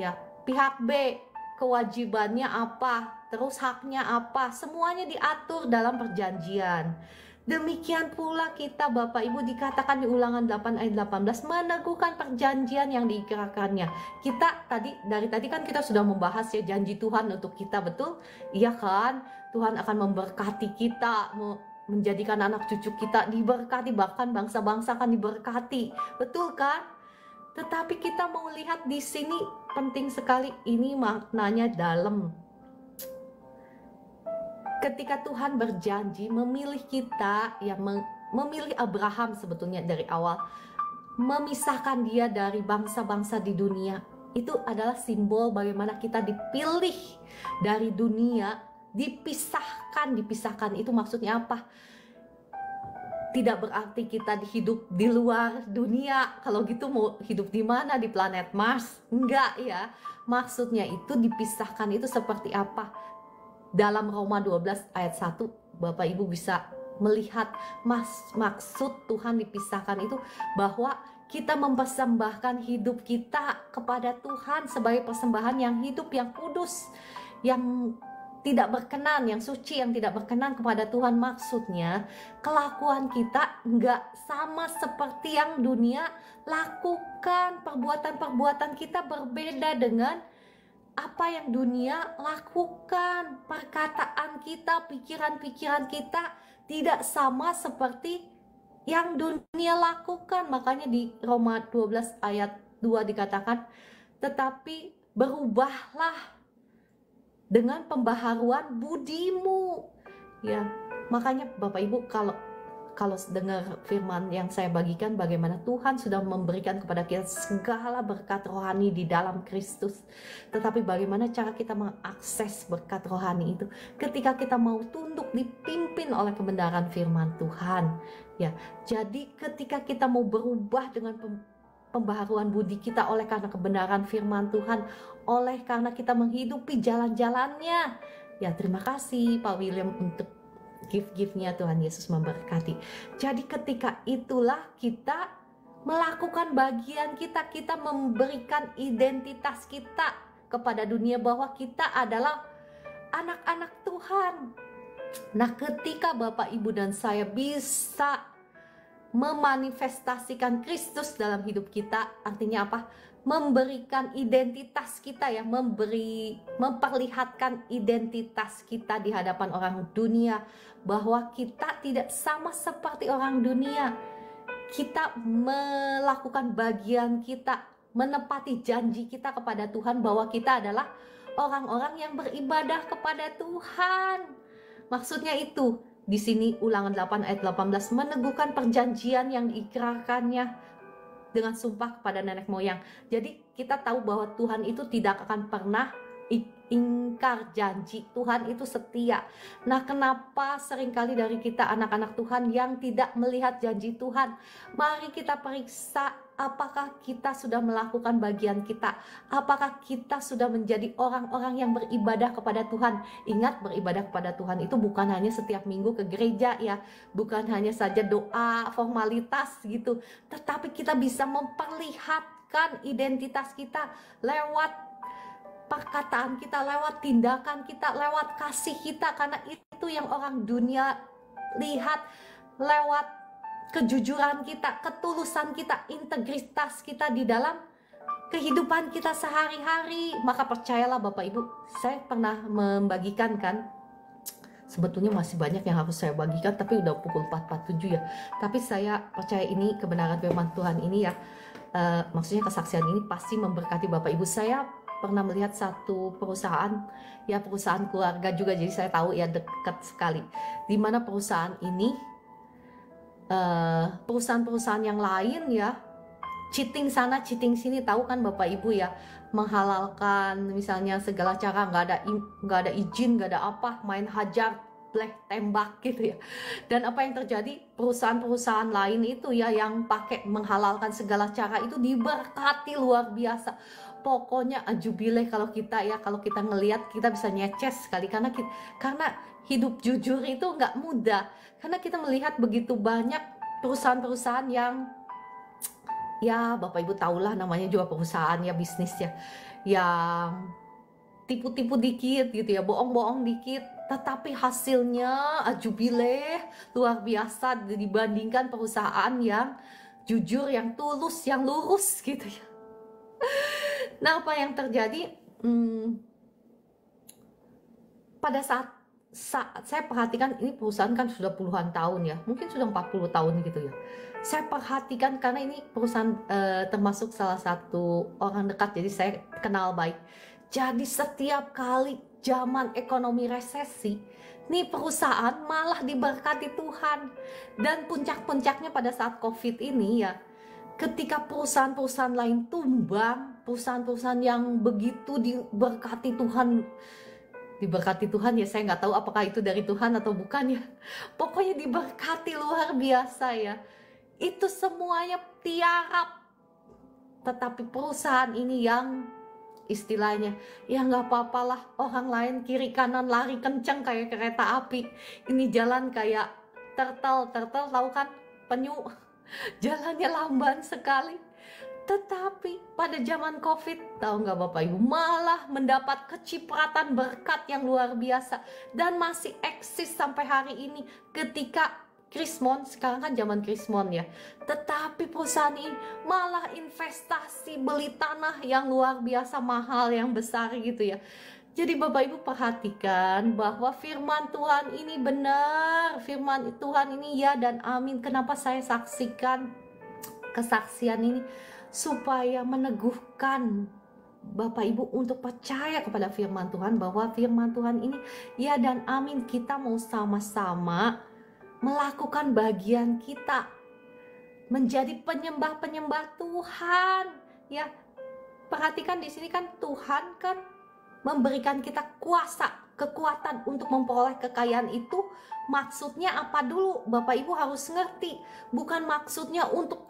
ya pihak B kewajibannya apa, terus haknya apa, semuanya diatur dalam perjanjian. Demikian pula kita, Bapak Ibu, dikatakan di Ulangan 8 ayat 18 meneguhkan perjanjian yang diikrarkannya. Kita dari tadi kan kita sudah membahas ya janji Tuhan untuk kita, betul? Iya kan? Tuhan akan memberkati kita, menjadikan anak cucu kita diberkati, bahkan bangsa-bangsa akan diberkati. Betul kan? Tetapi kita mau lihat di sini penting sekali, ini maknanya dalam. Ketika Tuhan berjanji memilih kita, ya memilih Abraham sebetulnya dari awal, memisahkan dia dari bangsa-bangsa di dunia, itu adalah simbol bagaimana kita dipilih dari dunia, dipisahkan itu maksudnya apa? Tidak berarti kita hidup di luar dunia. Kalau gitu mau hidup di mana? Di planet Mars? Enggak ya. Maksudnya itu dipisahkan itu seperti apa? Dalam Roma 12 ayat 1, Bapak Ibu bisa melihat maksud Tuhan dipisahkan itu bahwa kita mempersembahkan hidup kita kepada Tuhan sebagai persembahan yang hidup, yang kudus, yang tidak berkenan, yang suci, yang tidak berkenan kepada Tuhan. Maksudnya kelakuan kita nggak sama seperti yang dunia lakukan. Perbuatan-perbuatan kita berbeda dengan apa yang dunia lakukan. Perkataan kita, pikiran-pikiran kita tidak sama seperti yang dunia lakukan. Makanya di Roma 12 ayat 2 dikatakan, tetapi berubahlah dengan pembaharuan budimu. Ya, makanya Bapak Ibu kalau dengar firman yang saya bagikan, bagaimana Tuhan sudah memberikan kepada kita segala berkat rohani di dalam Kristus. Tetapi bagaimana cara kita mengakses berkat rohani itu? Ketika kita mau tunduk dipimpin oleh kebenaran firman Tuhan. Ya, jadi ketika kita mau berubah dengan pembaharuan budi kita oleh karena kebenaran firman Tuhan, oleh karena kita menghidupi jalan-jalannya. Ya, terima kasih Pak William untuk gift-giftnya. Tuhan Yesus memberkati. Jadi ketika itulah kita melakukan bagian kita memberikan identitas kita kepada dunia bahwa kita adalah anak-anak Tuhan. Nah, ketika Bapak Ibu dan saya bisa memanifestasikan Kristus dalam hidup kita, artinya apa? Memberikan identitas kita ya, memperlihatkan identitas kita di hadapan orang dunia, bahwa kita tidak sama seperti orang dunia. Kita melakukan bagian kita, menepati janji kita kepada Tuhan bahwa kita adalah orang-orang yang beribadah kepada Tuhan. Maksudnya itu, di sini Ulangan 8 ayat 18 meneguhkan perjanjian yang diikrarkannya dengan sumpah kepada nenek moyang. Jadi kita tahu bahwa Tuhan itu tidak akan pernah ingkar janji. Tuhan itu setia. Nah, kenapa seringkali dari kita anak-anak Tuhan yang tidak melihat janji Tuhan? Mari kita periksa apakah kita sudah melakukan bagian kita. Apakah kita sudah menjadi orang-orang yang beribadah kepada Tuhan. Ingat, beribadah kepada Tuhan itu bukan hanya setiap minggu ke gereja ya, bukan hanya saja doa formalitas gitu, tetapi kita bisa memperlihatkan identitas kita lewat perkataan kita, lewat tindakan kita, lewat kasih kita, karena itu yang orang dunia lihat, lewat kejujuran kita, ketulusan kita, integritas kita di dalam kehidupan kita sehari-hari. Maka percayalah Bapak Ibu, saya pernah membagikan kan, sebetulnya masih banyak yang harus saya bagikan, tapi udah pukul 4.47 ya. Tapi saya percaya ini kebenaran firman Tuhan ini ya, maksudnya kesaksian ini pasti memberkati Bapak Ibu. Saya pernah melihat satu perusahaan, ya perusahaan keluarga juga, jadi saya tahu ya dekat sekali. Dimana perusahaan ini, perusahaan-perusahaan yang lain ya, cheating sana, cheating sini, tahu kan Bapak Ibu ya, menghalalkan misalnya segala cara, nggak ada izin, nggak ada apa, main hajar, tembak gitu ya. Dan apa yang terjadi, perusahaan-perusahaan lain itu ya yang pakai menghalalkan segala cara itu diberkati luar biasa. Pokoknya jubileh kalau kita ya, kalau kita ngelihat kita bisa nyeces sekali, karena hidup jujur itu nggak mudah, karena kita melihat begitu banyak perusahaan-perusahaan yang ya Bapak Ibu tahulah, namanya juga perusahaan ya, bisnis ya, yang tipu-tipu dikit gitu ya, bohong-bohong dikit, tetapi hasilnya jubileh luar biasa dibandingkan perusahaan yang jujur, yang tulus, yang lurus gitu ya. Nah, apa yang terjadi pada saat saya perhatikan, ini perusahaan kan sudah puluhan tahun ya, mungkin sudah 40 tahun gitu ya. Saya perhatikan karena ini perusahaan termasuk salah satu orang dekat, jadi saya kenal baik. Jadi setiap kali zaman ekonomi resesi, nih perusahaan malah diberkati Tuhan. Dan puncak-puncaknya pada saat COVID ini ya, ketika perusahaan-perusahaan lain tumbang, perusahaan-perusahaan yang begitu diberkati Tuhan ya, saya nggak tahu apakah itu dari Tuhan atau bukan ya, pokoknya diberkati luar biasa ya, itu semuanya tiarap. Tetapi perusahaan ini yang istilahnya ya nggak apa-apalah, orang lain kiri kanan lari kenceng kayak kereta api, ini jalan kayak turtle tahu kan, penyu, jalannya lamban sekali. Tetapi pada zaman COVID, tahu nggak Bapak Ibu, malah mendapat kecipratan berkat yang luar biasa dan masih eksis sampai hari ini. Ketika Krismon, sekarang kan zaman Krismon ya, tetapi perusahaan ini malah investasi beli tanah yang luar biasa mahal, yang besar gitu ya. Jadi Bapak Ibu perhatikan bahwa firman Tuhan ini benar, firman Tuhan ini ya dan amin. Kenapa saya saksikan kesaksian ini? Supaya meneguhkan Bapak Ibu untuk percaya kepada firman Tuhan, bahwa firman Tuhan ini ya dan amin. Kita mau sama-sama melakukan bagian kita, menjadi penyembah-penyembah Tuhan ya. Perhatikan di sini kan Tuhan kan memberikan kita kuasa, kekuatan untuk memperoleh kekayaan itu. Maksudnya apa dulu Bapak Ibu harus ngerti, bukan maksudnya untuk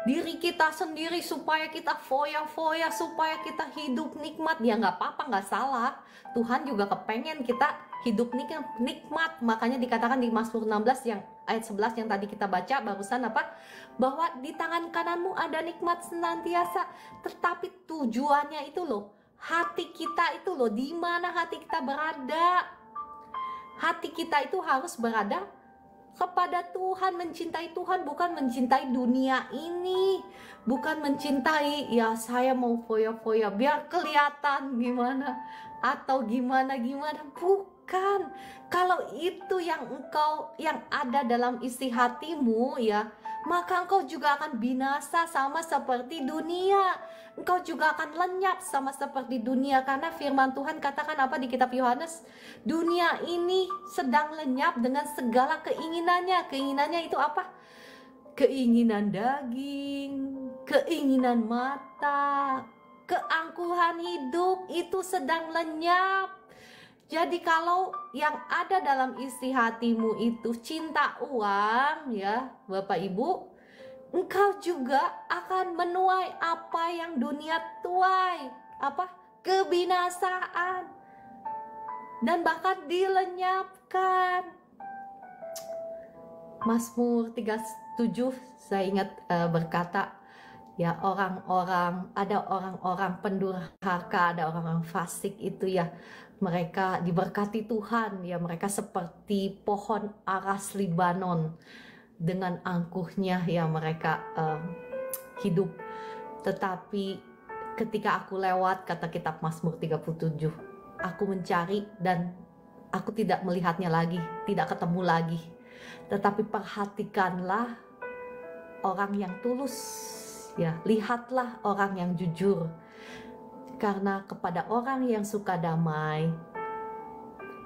diri kita sendiri supaya kita foya-foya, supaya kita hidup nikmat. Ya nggak apa-apa, nggak salah. Tuhan juga kepengen kita hidup nikmat. Makanya dikatakan di Mazmur 16 yang ayat 11 yang tadi kita baca barusan apa? Bahwa di tangan kananmu ada nikmat senantiasa. Tetapi tujuannya itu loh, hati kita itu loh, di mana hati kita berada. Hati kita itu harus berada kepada Tuhan, mencintai Tuhan, bukan mencintai dunia ini, bukan mencintai ya saya mau foya-foya biar kelihatan gimana atau gimana, bukan. Kalau itu yang ada dalam isi hatimu ya, maka engkau juga akan binasa sama seperti dunia. Engkau juga akan lenyap sama seperti dunia, karena firman Tuhan katakan apa di kitab Yohanes? Dunia ini sedang lenyap dengan segala keinginannya. Keinginannya itu apa? Keinginan daging, keinginan mata, keangkuhan hidup itu sedang lenyap. Jadi kalau yang ada dalam isi hatimu itu cinta uang, ya Bapak Ibu, engkau juga akan menuai apa yang dunia tuai, apa? Kebinasaan, dan bahkan dilenyapkan. Mazmur 37 saya ingat berkata, ya ada orang-orang pendurhaka, ada orang-orang fasik itu ya, mereka diberkati Tuhan, ya mereka seperti pohon aras Libanon, dengan angkuhnya ya mereka hidup. Tetapi ketika aku lewat, kata kitab Mazmur 37, aku mencari dan aku tidak melihatnya lagi, tidak ketemu lagi. Tetapi perhatikanlah orang yang tulus, ya lihatlah orang yang jujur, karena kepada orang yang suka damai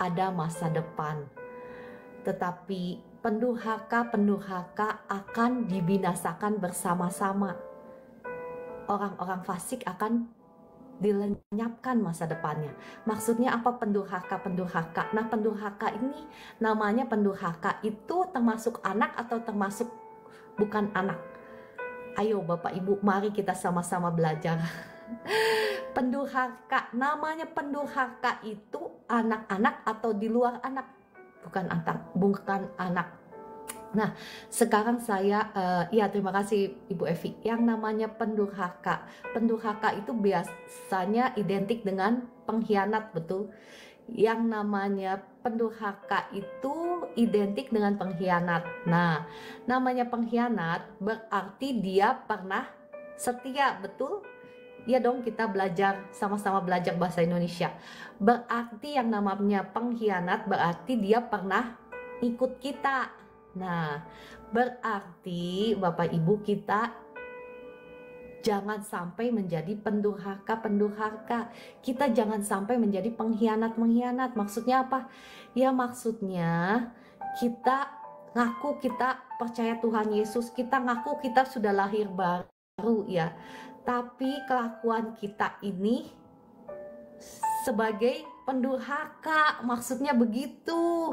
ada masa depan. Tetapi pendurhaka akan dibinasakan bersama-sama. Orang-orang fasik akan dilenyapkan masa depannya. Maksudnya apa pendurhaka? Nah, pendurhaka ini namanya pendurhaka itu termasuk anak atau termasuk bukan anak? Ayo Bapak Ibu, mari kita sama-sama belajar. Pendurhaka, namanya pendurhaka itu anak-anak atau di luar anak? Bukan anak. Nah, sekarang saya terima kasih Ibu Evi. Yang namanya pendurhaka itu biasanya identik dengan pengkhianat, betul? Yang namanya pendurhaka itu identik dengan pengkhianat. Nah, namanya pengkhianat berarti dia pernah setia, betul? Ya dong, kita sama-sama belajar bahasa Indonesia. Berarti yang namanya pengkhianat berarti dia pernah ikut kita. Nah, berarti Bapak Ibu kita jangan sampai menjadi pendurhaka. Kita jangan sampai menjadi pengkhianat. Maksudnya apa? Ya maksudnya kita ngaku kita percaya Tuhan Yesus, kita ngaku kita sudah lahir baru ya. Tapi kelakuan kita ini sebagai pendurhaka, maksudnya begitu.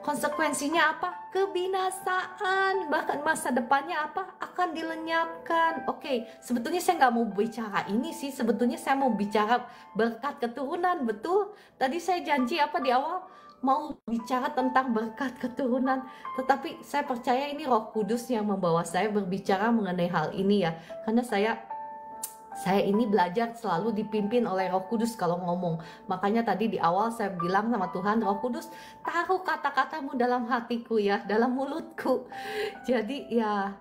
Konsekuensinya apa? Kebinasaan, bahkan masa depannya apa? Akan dilenyapkan. Oke, sebetulnya saya nggak mau bicara ini sih, sebetulnya saya mau bicara berkat keturunan, betul? Tadi saya janji apa di awal? Mau bicara tentang berkat keturunan, tetapi saya percaya ini Roh Kudus yang membawa saya berbicara mengenai hal ini ya, karena saya ini belajar selalu dipimpin oleh Roh Kudus kalau ngomong. Makanya tadi di awal saya bilang sama Tuhan, Roh Kudus taruh kata-katamu dalam hatiku ya, dalam mulutku. Jadi ya,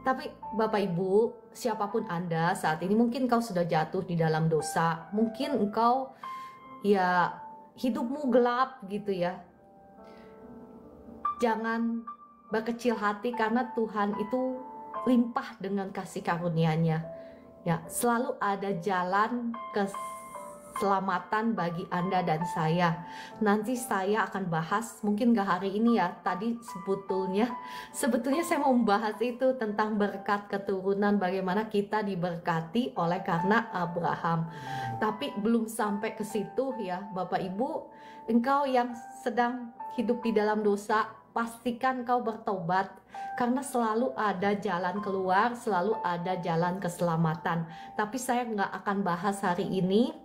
tapi Bapak Ibu, siapapun Anda saat ini, mungkin kau sudah jatuh di dalam dosa, mungkin engkau ya hidupmu gelap gitu ya. Jangan berkecil hati, karena Tuhan itu limpah dengan kasih karunia-Nya. Ya, selalu ada jalan keselamatan bagi Anda dan saya. Nanti saya akan bahas, mungkin gak hari ini ya. Tadi sebetulnya saya mau membahas itu tentang berkat keturunan, bagaimana kita diberkati oleh karena Abraham. Tapi belum sampai ke situ ya, Bapak Ibu. Engkau yang sedang hidup di dalam dosa, pastikan kau bertobat, karena selalu ada jalan keluar, selalu ada jalan keselamatan. Tapi saya nggak akan bahas hari ini,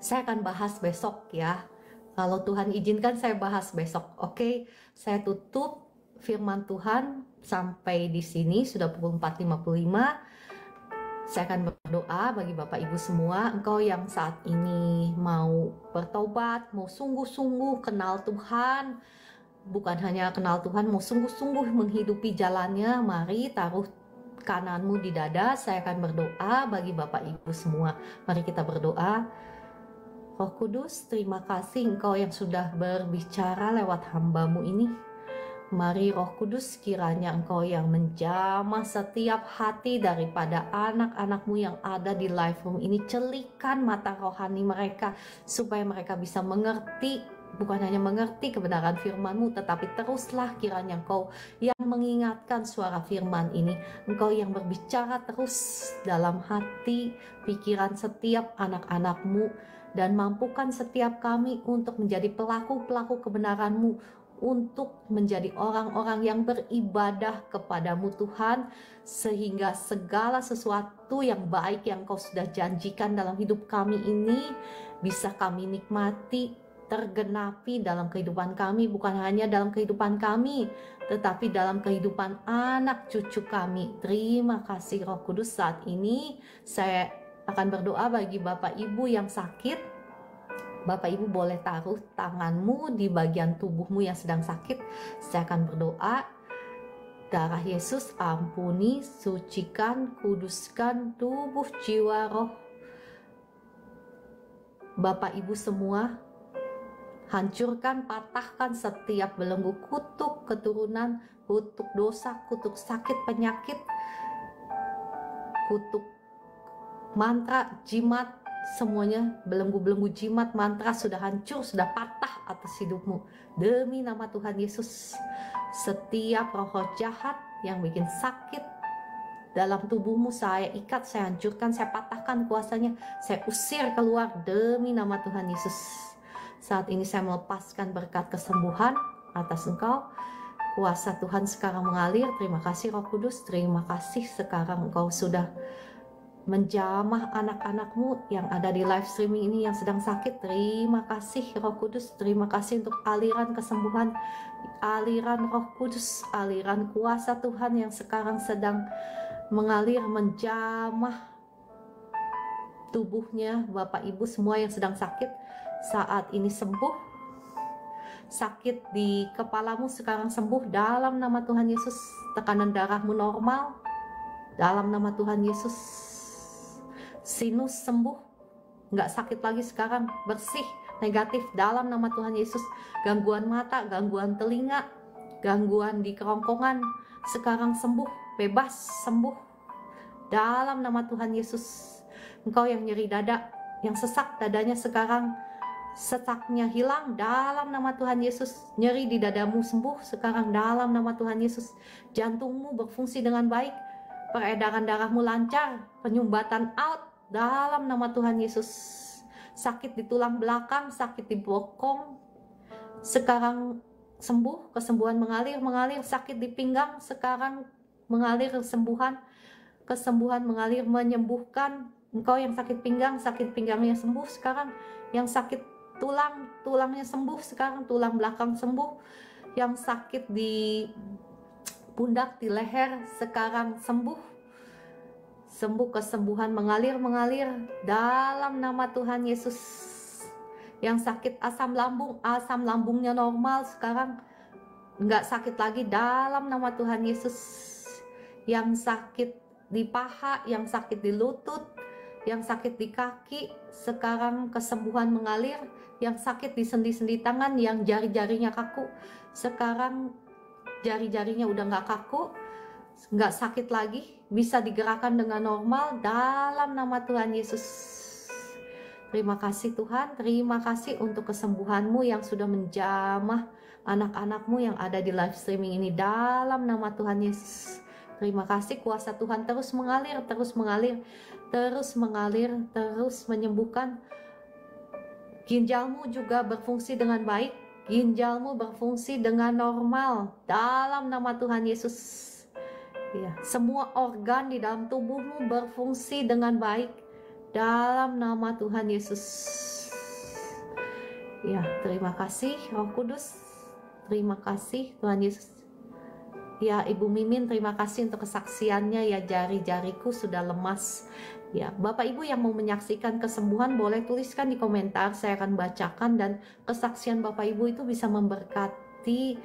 saya akan bahas besok ya. Kalau Tuhan izinkan saya bahas besok. Oke, saya tutup firman Tuhan sampai di sini, sudah pukul 4.55. Saya akan berdoa bagi Bapak Ibu semua. Engkau yang saat ini mau bertobat, mau sungguh-sungguh kenal Tuhan, bukan hanya kenal Tuhan, mau sungguh-sungguh menghidupi jalannya, mari taruh kananmu di dada. Saya akan berdoa bagi Bapak Ibu semua. Mari kita berdoa. Roh Kudus, terima kasih Engkau yang sudah berbicara lewat hamba-Mu ini. Mari Roh Kudus, kiranya Engkau yang menjamah setiap hati daripada anak-anak-Mu yang ada di live room ini. Celikan mata rohani mereka supaya mereka bisa mengerti bukan hanya mengerti kebenaran firman-Mu, tetapi teruslah kiranya Engkau yang mengingatkan suara firman ini, Engkau yang berbicara terus dalam hati, pikiran setiap anak-anak-Mu, dan mampukan setiap kami untuk menjadi pelaku-pelaku kebenaran-Mu, untuk menjadi orang-orang yang beribadah kepadamu Tuhan, sehingga segala sesuatu yang baik yang Kau sudah janjikan dalam hidup kami ini bisa kami nikmati, tergenapi dalam kehidupan kami, bukan hanya dalam kehidupan kami, tetapi dalam kehidupan anak cucu kami. Terima kasih Roh Kudus. Saat ini saya akan berdoa bagi Bapak Ibu yang sakit. Bapak Ibu boleh taruh tanganmu di bagian tubuhmu yang sedang sakit. Saya akan berdoa. Darah Yesus ampuni, sucikan, kuduskan tubuh, jiwa, roh Bapak Ibu semua. Hancurkan, patahkan setiap belenggu kutuk keturunan, kutuk dosa, kutuk sakit, penyakit, kutuk mantra, jimat, semuanya belenggu-belenggu jimat, mantra sudah hancur, sudah patah atas hidupmu. Demi nama Tuhan Yesus, setiap roh jahat yang bikin sakit dalam tubuhmu saya ikat, saya hancurkan, saya patahkan kuasanya, saya usir keluar demi nama Tuhan Yesus. Saat ini saya melepaskan berkat kesembuhan atas Engkau. Kuasa Tuhan sekarang mengalir. Terima kasih Roh Kudus, terima kasih sekarang Engkau sudah menjamah anak-anak-Mu yang ada di live streaming ini yang sedang sakit. Terima kasih Roh Kudus, terima kasih untuk aliran kesembuhan, aliran Roh Kudus, aliran kuasa Tuhan yang sekarang sedang mengalir, menjamah tubuhnya Bapak Ibu semua yang sedang sakit. Saat ini sembuh. Sakit di kepalamu sekarang sembuh dalam nama Tuhan Yesus. Tekanan darahmu normal dalam nama Tuhan Yesus. Sinus sembuh, nggak sakit lagi sekarang, bersih, negatif dalam nama Tuhan Yesus. Gangguan mata, gangguan telinga, gangguan di kerongkongan sekarang sembuh, bebas, sembuh dalam nama Tuhan Yesus. Engkau yang nyeri dada, yang sesak dadanya sekarang, sesaknya hilang dalam nama Tuhan Yesus. Nyeri di dadamu sembuh sekarang dalam nama Tuhan Yesus. Jantungmu berfungsi dengan baik, peredaran darahmu lancar, penyumbatan out dalam nama Tuhan Yesus. Sakit di tulang belakang, sakit di bokong sekarang sembuh, kesembuhan mengalir. Sakit di pinggang sekarang mengalir kesembuhan mengalir, menyembuhkan. Engkau yang sakit pinggang, sakit pinggangnya sembuh sekarang. Yang sakit tulangnya sembuh sekarang, tulang belakang sembuh. Yang sakit di pundak, di leher sekarang sembuh, kesembuhan mengalir dalam nama Tuhan Yesus. Yang sakit asam lambungnya normal sekarang, nggak sakit lagi dalam nama Tuhan Yesus. Yang sakit di paha, yang sakit di lutut, yang sakit di kaki sekarang kesembuhan mengalir. Yang sakit di sendi-sendi tangan, yang jari-jarinya kaku sekarang jari-jarinya udah nggak kaku, nggak sakit lagi, bisa digerakkan dengan normal dalam nama Tuhan Yesus. Terima kasih Tuhan, terima kasih untuk kesembuhan-Mu yang sudah menjamah anak-anak-Mu yang ada di live streaming ini dalam nama Tuhan Yesus. Terima kasih, kuasa Tuhan terus mengalir, terus menyembuhkan. Ginjalmu juga berfungsi dengan baik, ginjalmu berfungsi dengan normal dalam nama Tuhan Yesus. Ya, semua organ di dalam tubuhmu berfungsi dengan baik dalam nama Tuhan Yesus. Ya, terima kasih Roh Kudus, terima kasih Tuhan Yesus. Ya, Ibu Mimin, terima kasih untuk kesaksiannya. Ya, jari-jariku sudah lemas. Ya, Bapak Ibu yang mau menyaksikan kesembuhan boleh tuliskan di komentar, saya akan bacakan, dan kesaksian Bapak Ibu itu bisa memberkati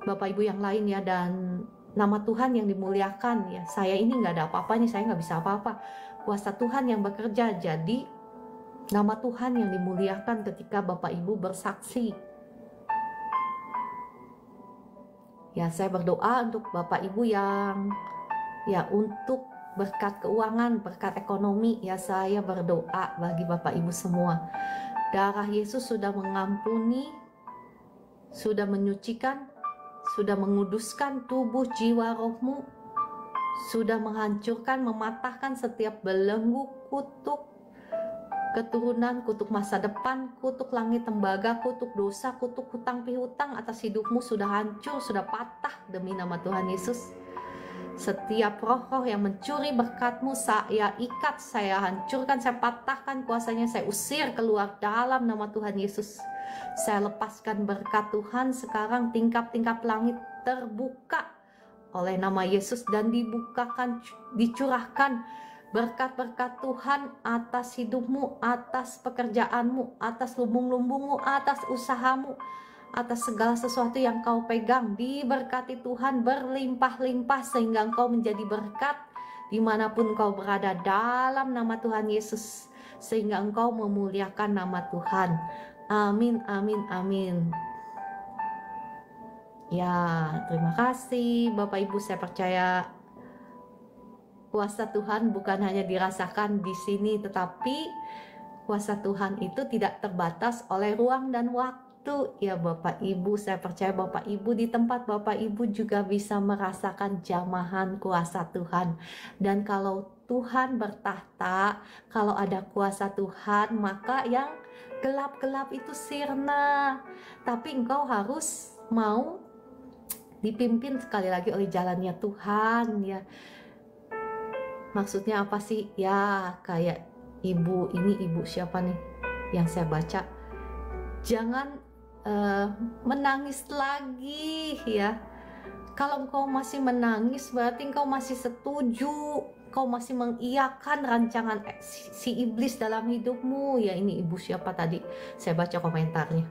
Bapak Ibu yang lain ya, dan nama Tuhan yang dimuliakan ya. Saya ini nggak ada apa-apanya, saya nggak bisa apa-apa. Kuasa Tuhan yang bekerja, jadi nama Tuhan yang dimuliakan ketika Bapak Ibu bersaksi. Ya, saya berdoa untuk Bapak Ibu yang ya untuk berkat keuangan, berkat ekonomi. Ya, saya berdoa bagi Bapak Ibu semua. Darah Yesus sudah mengampuni, sudah menyucikan, sudah menguduskan tubuh, jiwa, rohmu, sudah menghancurkan, mematahkan setiap belenggu, kutuk keturunan, kutuk masa depan, kutuk langit tembaga, kutuk dosa, kutuk hutang pihutang atas hidupmu sudah hancur, sudah patah demi nama Tuhan Yesus. Setiap roh-roh yang mencuri berkatmu, saya ikat, saya hancurkan, saya patahkan kuasanya, saya usir keluar dalam nama Tuhan Yesus. Saya lepaskan berkat Tuhan sekarang, tingkap-tingkap langit terbuka oleh nama Yesus dan dibukakan, dicurahkan berkat-berkat Tuhan atas hidupmu, atas pekerjaanmu, atas lumbung-lumbungmu, atas usahamu, atas segala sesuatu yang kau pegang. Diberkati Tuhan berlimpah-limpah sehingga engkau menjadi berkat dimanapun kau berada dalam nama Tuhan Yesus, sehingga engkau memuliakan nama Tuhan. Amin, amin, amin. Ya, terima kasih Bapak Ibu. Saya percaya kuasa Tuhan bukan hanya dirasakan di sini, tetapi kuasa Tuhan itu tidak terbatas oleh ruang dan waktu. Ya Bapak Ibu, saya percaya Bapak Ibu di tempat Bapak Ibu juga bisa merasakan jamahan kuasa Tuhan. Dan kalau Tuhan bertahta, kalau ada kuasa Tuhan, maka yang gelap-gelap itu sirna. Tapi engkau harus mau dipimpin sekali lagi oleh jalannya Tuhan, ya. Maksudnya apa sih? Ya kayak ibu, ini ibu siapa nih yang saya baca, jangan menangis lagi, ya. Kalau engkau masih menangis berarti engkau masih setuju, kau masih mengiyakan rancangan si iblis dalam hidupmu. Ya, ini ibu siapa tadi, saya baca komentarnya.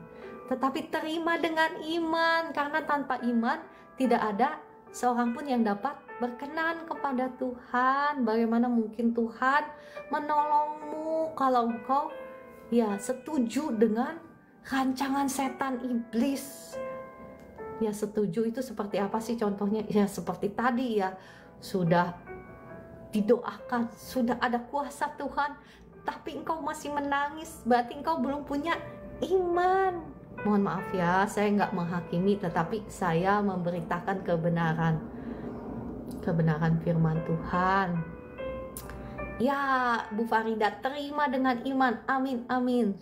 Tetapi terima dengan iman, karena tanpa iman tidak ada seorang pun yang dapat berkenan kepada Tuhan. Bagaimana mungkin Tuhan menolongmu kalau engkau ya setuju dengan rancangan setan iblis? Ya, setuju itu seperti apa sih contohnya? Ya seperti tadi, ya, sudah didoakan, sudah ada kuasa Tuhan, tapi engkau masih menangis, berarti engkau belum punya iman. Mohon maaf ya, saya nggak menghakimi, tetapi saya memberitakan kebenaran firman Tuhan. Ya, Bu Farida, terima dengan iman. Amin, amin.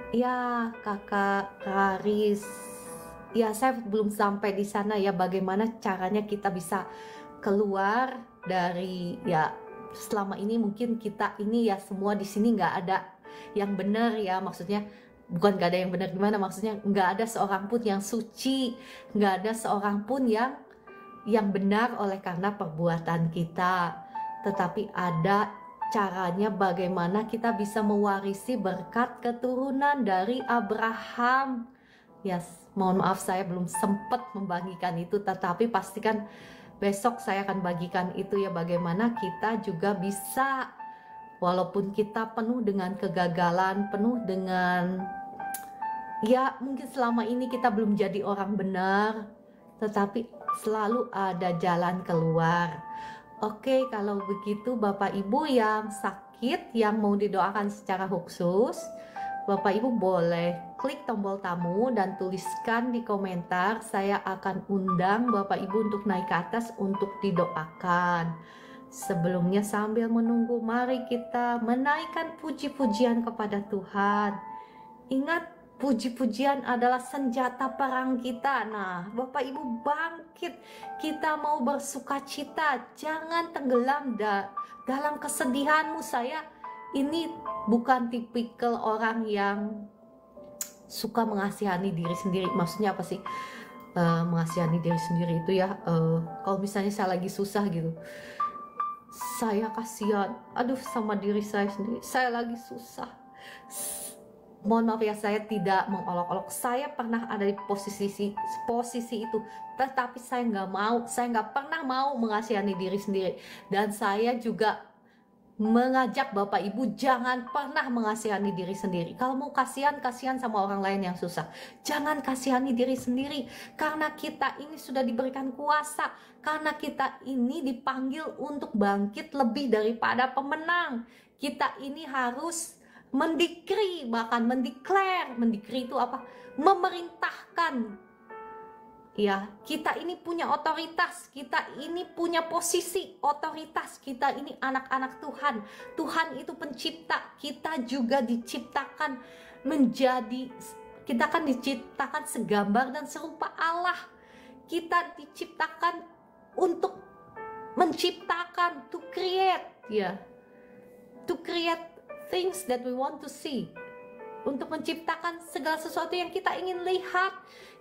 Ya, Kakak Karis, ya saya belum sampai di sana ya, bagaimana caranya kita bisa keluar dari, ya selama ini mungkin kita ini ya semua di sini nggak ada yang benar, ya maksudnya bukan nggak ada yang benar gimana, maksudnya nggak ada seorang pun yang suci, nggak ada seorang pun yang benar oleh karena perbuatan kita, tetapi ada caranya bagaimana kita bisa mewarisi berkat keturunan dari Abraham. Yes, mohon maaf saya belum sempat membagikan itu, tetapi pastikan besok saya akan bagikan itu ya, bagaimana kita juga bisa, walaupun kita penuh dengan kegagalan, penuh dengan, ya mungkin selama ini kita belum jadi orang benar, tetapi selalu ada jalan keluar. Oke, kalau begitu Bapak Ibu yang sakit, yang mau didoakan secara khusus, Bapak Ibu boleh klik tombol tamu dan tuliskan di komentar. Saya akan undang Bapak Ibu untuk naik ke atas untuk didoakan. Sebelumnya sambil menunggu, mari kita menaikkan puji-pujian kepada Tuhan. Ingat, puji-pujian adalah senjata perang kita. Nah, Bapak Ibu bangkit, kita mau bersukacita, jangan tenggelam dalam kesedihanmu. Saya ini bukan tipikal orang yang suka mengasihani diri sendiri. Maksudnya apa sih mengasihani diri sendiri itu ya, kalau misalnya saya lagi susah gitu, saya kasihan, aduh sama diri saya sendiri, saya lagi susah. Mohon maaf ya, saya tidak mengolok-olok, saya pernah ada di posisi itu, tetapi saya nggak pernah mau mengasihani diri sendiri. Dan saya juga mengajak Bapak Ibu jangan pernah mengasihani diri sendiri. Kalau mau kasihan sama orang lain yang susah, jangan kasihani diri sendiri, karena kita ini sudah diberikan kuasa, karena kita ini dipanggil untuk bangkit lebih daripada pemenang. Kita ini harus mendikri, bahkan mendeklar. Mendikri itu apa? Memerintahkan. Ya, kita ini punya otoritas, kita ini punya posisi otoritas, kita ini anak-anak Tuhan. Tuhan itu pencipta, kita juga diciptakan menjadi, kita kan diciptakan segambar dan serupa Allah. Kita diciptakan untuk menciptakan, to create, ya, to create things that we want to see, untuk menciptakan segala sesuatu yang kita ingin lihat.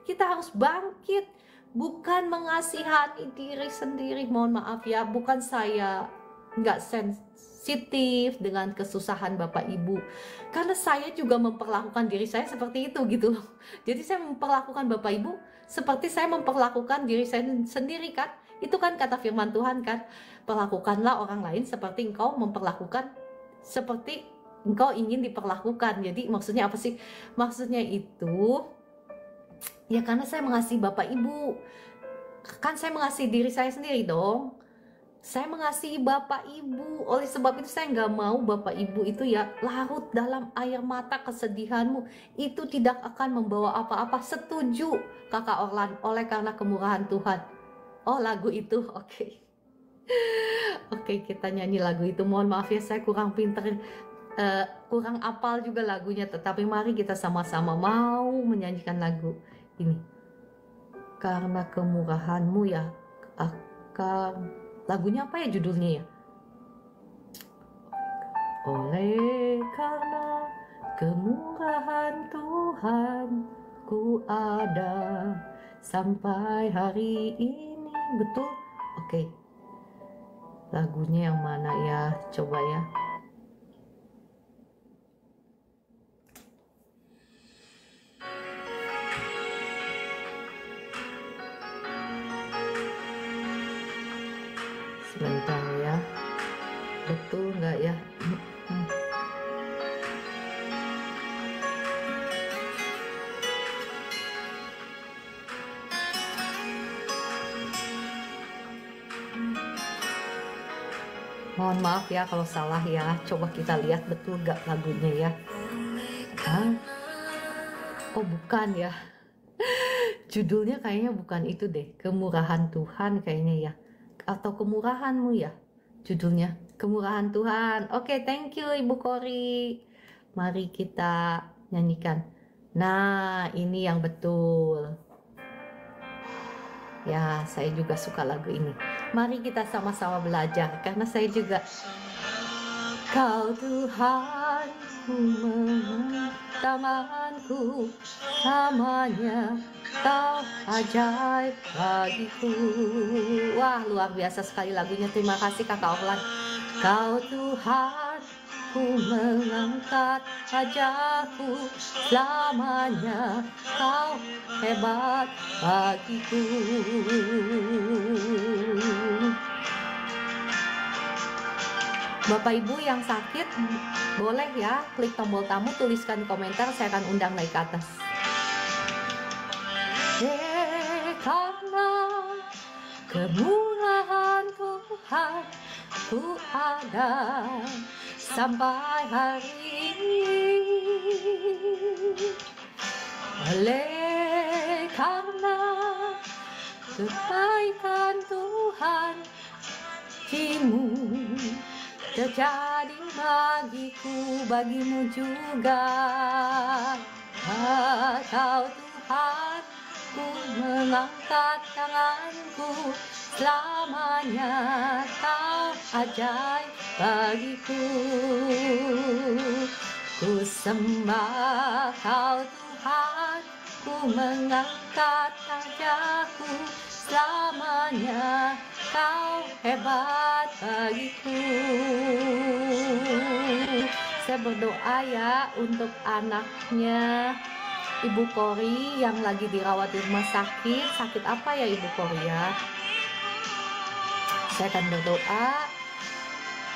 Kita harus bangkit, bukan mengasihani diri sendiri. Mohon maaf ya, bukan saya nggak sensitif dengan kesusahan Bapak Ibu, karena saya juga memperlakukan diri saya seperti itu gitu loh. Jadi saya memperlakukan Bapak Ibu seperti saya memperlakukan diri saya sendiri kan. Itu kan kata firman Tuhan kan, perlakukanlah orang lain seperti engkau memperlakukan, seperti engkau ingin diperlakukan. Jadi maksudnya apa sih? Maksudnya itu ya karena saya mengasihi Bapak Ibu, kan saya mengasihi diri saya sendiri dong. Saya mengasihi Bapak Ibu, oleh sebab itu saya nggak mau Bapak Ibu itu ya larut dalam air mata kesedihanmu. Itu tidak akan membawa apa-apa. Setuju Kakak Orlan, oleh karena kemurahan Tuhan. Oh, lagu itu, oke. Oke, kita nyanyi lagu itu. Mohon maaf ya, saya kurang pinter, kurang apal juga lagunya. Tetapi mari kita sama-sama mau menyanyikan lagu ini. Karena kemurahanmu ya akan, lagunya apa ya judulnya ya? Oleh karena kemurahan Tuhan ku ada sampai hari ini. Betul? Oke. Lagunya yang mana ya? Coba ya. Sebentar ya, betul nggak ya? Mohon maaf ya kalau salah ya. Coba kita lihat betul nggak lagunya ya. Oh bukan ya. Judulnya kayaknya bukan itu deh. Kemurahan Tuhan kayaknya ya. Atau kemurahanmu ya judulnya, kemurahan Tuhan. Oke, thank you Ibu Kori. Mari kita nyanyikan. Nah, ini yang betul ya, saya juga suka lagu ini. Mari kita sama-sama belajar, karena saya juga. Kau Tuhan, ku mengenang tanganku namanya, Kau ajaib bagiku. Wah, luar biasa sekali lagunya. Terima kasih Kakak Orlan. Kau Tuhan, ku mengangkat wajahku selamanya, Kau hebat bagiku. Bapak Ibu yang sakit boleh ya klik tombol tamu, tuliskan komentar, saya akan undang naik ke atas. Karena kemurahan Tuhan ku ada sampai hari ini. Oleh karena kebaikan Tuhan jimu terjadi bagiku, bagimu juga. Kau Tuhan, ku mengangkat tanganku selamanya, Kau ajaib bagiku. Ku sembah Kau Tuhan, ku mengangkat wajahku selamanya, Kau hebat bagiku. Saya berdoa ya untuk anaknya Ibu Kori yang lagi dirawat di rumah sakit. Sakit apa ya Ibu Kori ya? Saya akan berdoa.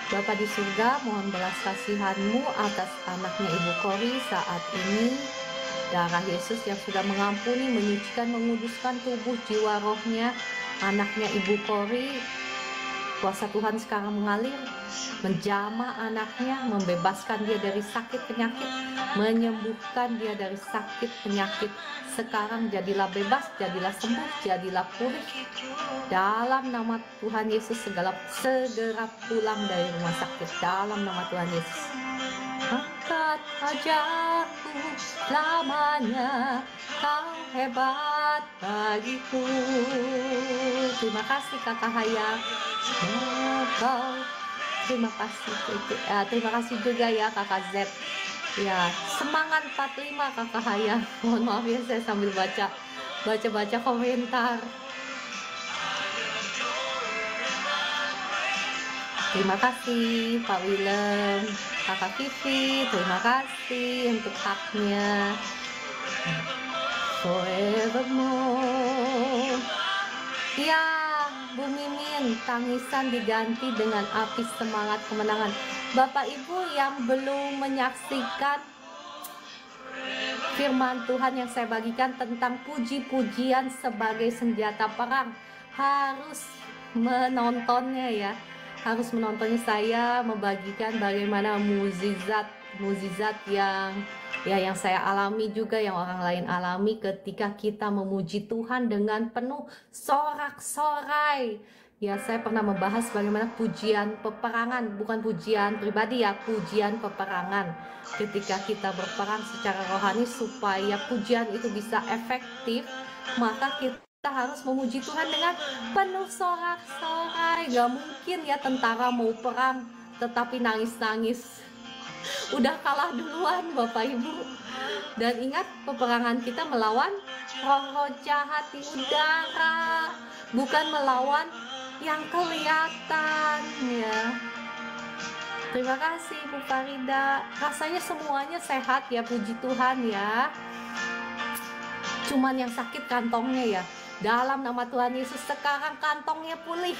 Bapa di surga, mohon belas kasihan-Mu atas anaknya Ibu Kori saat ini. Darah Yesus yang sudah mengampuni, menyucikan, menguduskan tubuh, jiwa, rohnya anaknya Ibu Kori. Kuasa Tuhan sekarang mengalir, menjamah anaknya, membebaskan dia dari sakit penyakit, menyembuhkan dia dari sakit penyakit. Sekarang jadilah bebas, jadilah sembuh, jadilah pulih. Dalam nama Tuhan Yesus, segera pulang dari rumah sakit. Dalam nama Tuhan Yesus. Angkat wajahku lamanya, kau hebat bagiku. Terima kasih Kakak Hayang. Terima kasih. Terima kasih juga ya Kakak Z. Ya, semangat 45 Kakak Hayang. Mohon maaf ya, saya sambil baca komentar. Terima kasih Pak Willem, Kakak Vivi, terima kasih untuk haknya. Forevermore. Ya, Bu Mimin, tangisan diganti dengan api semangat kemenangan. Bapak Ibu yang belum menyaksikan firman Tuhan yang saya bagikan tentang puji-pujian sebagai senjata perang, harus menontonnya ya. Harus menontonnya. Saya membagikan bagaimana mukjizat yang saya alami juga, yang orang lain alami ketika kita memuji Tuhan dengan penuh sorak-sorai. Ya, saya pernah membahas bagaimana pujian peperangan, bukan pujian pribadi ya, pujian peperangan. Ketika kita berperang secara rohani supaya pujian itu bisa efektif, maka kita harus memuji Tuhan dengan penuh sorak-sorai. Gak mungkin ya tentara mau perang tetapi nangis-nangis. Udah kalah duluan Bapak Ibu. Dan ingat, peperangan kita melawan roh-roh jahat di udara, bukan melawan yang kelihatan ya. Terima kasih Bu Farida. Rasanya semuanya sehat ya, puji Tuhan ya. Cuman yang sakit kantongnya ya. Dalam nama Tuhan Yesus, sekarang kantongnya pulih.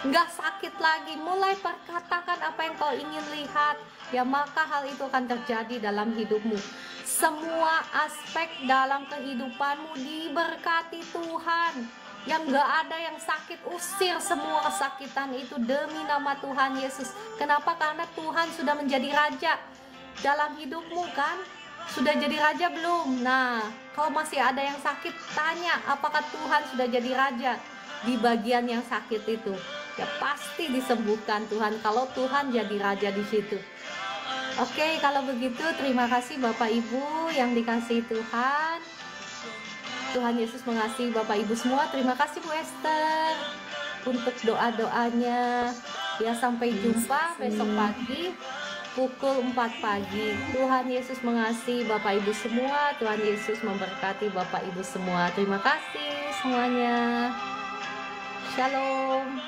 Nggak sakit lagi. Mulai perkatakan apa yang kau ingin lihat, ya maka hal itu akan terjadi dalam hidupmu. Semua aspek dalam kehidupanmu diberkati Tuhan. Yang nggak ada yang sakit, usir semua kesakitan itu demi nama Tuhan Yesus. Kenapa? Karena Tuhan sudah menjadi raja dalam hidupmu kan? Sudah jadi raja belum? Nah, kalau masih ada yang sakit, tanya apakah Tuhan sudah jadi raja di bagian yang sakit itu. Ya pasti disembuhkan Tuhan kalau Tuhan jadi raja di situ. Oke, kalau begitu terima kasih Bapak Ibu yang dikasihi Tuhan. Tuhan Yesus mengasihi Bapak Ibu semua. Terima kasih Bu Esther untuk doa-doanya. Ya, sampai jumpa besok pagi pukul 4 pagi. Tuhan Yesus mengasihi Bapak Ibu semua. Tuhan Yesus memberkati Bapak Ibu semua. Terima kasih semuanya. Shalom.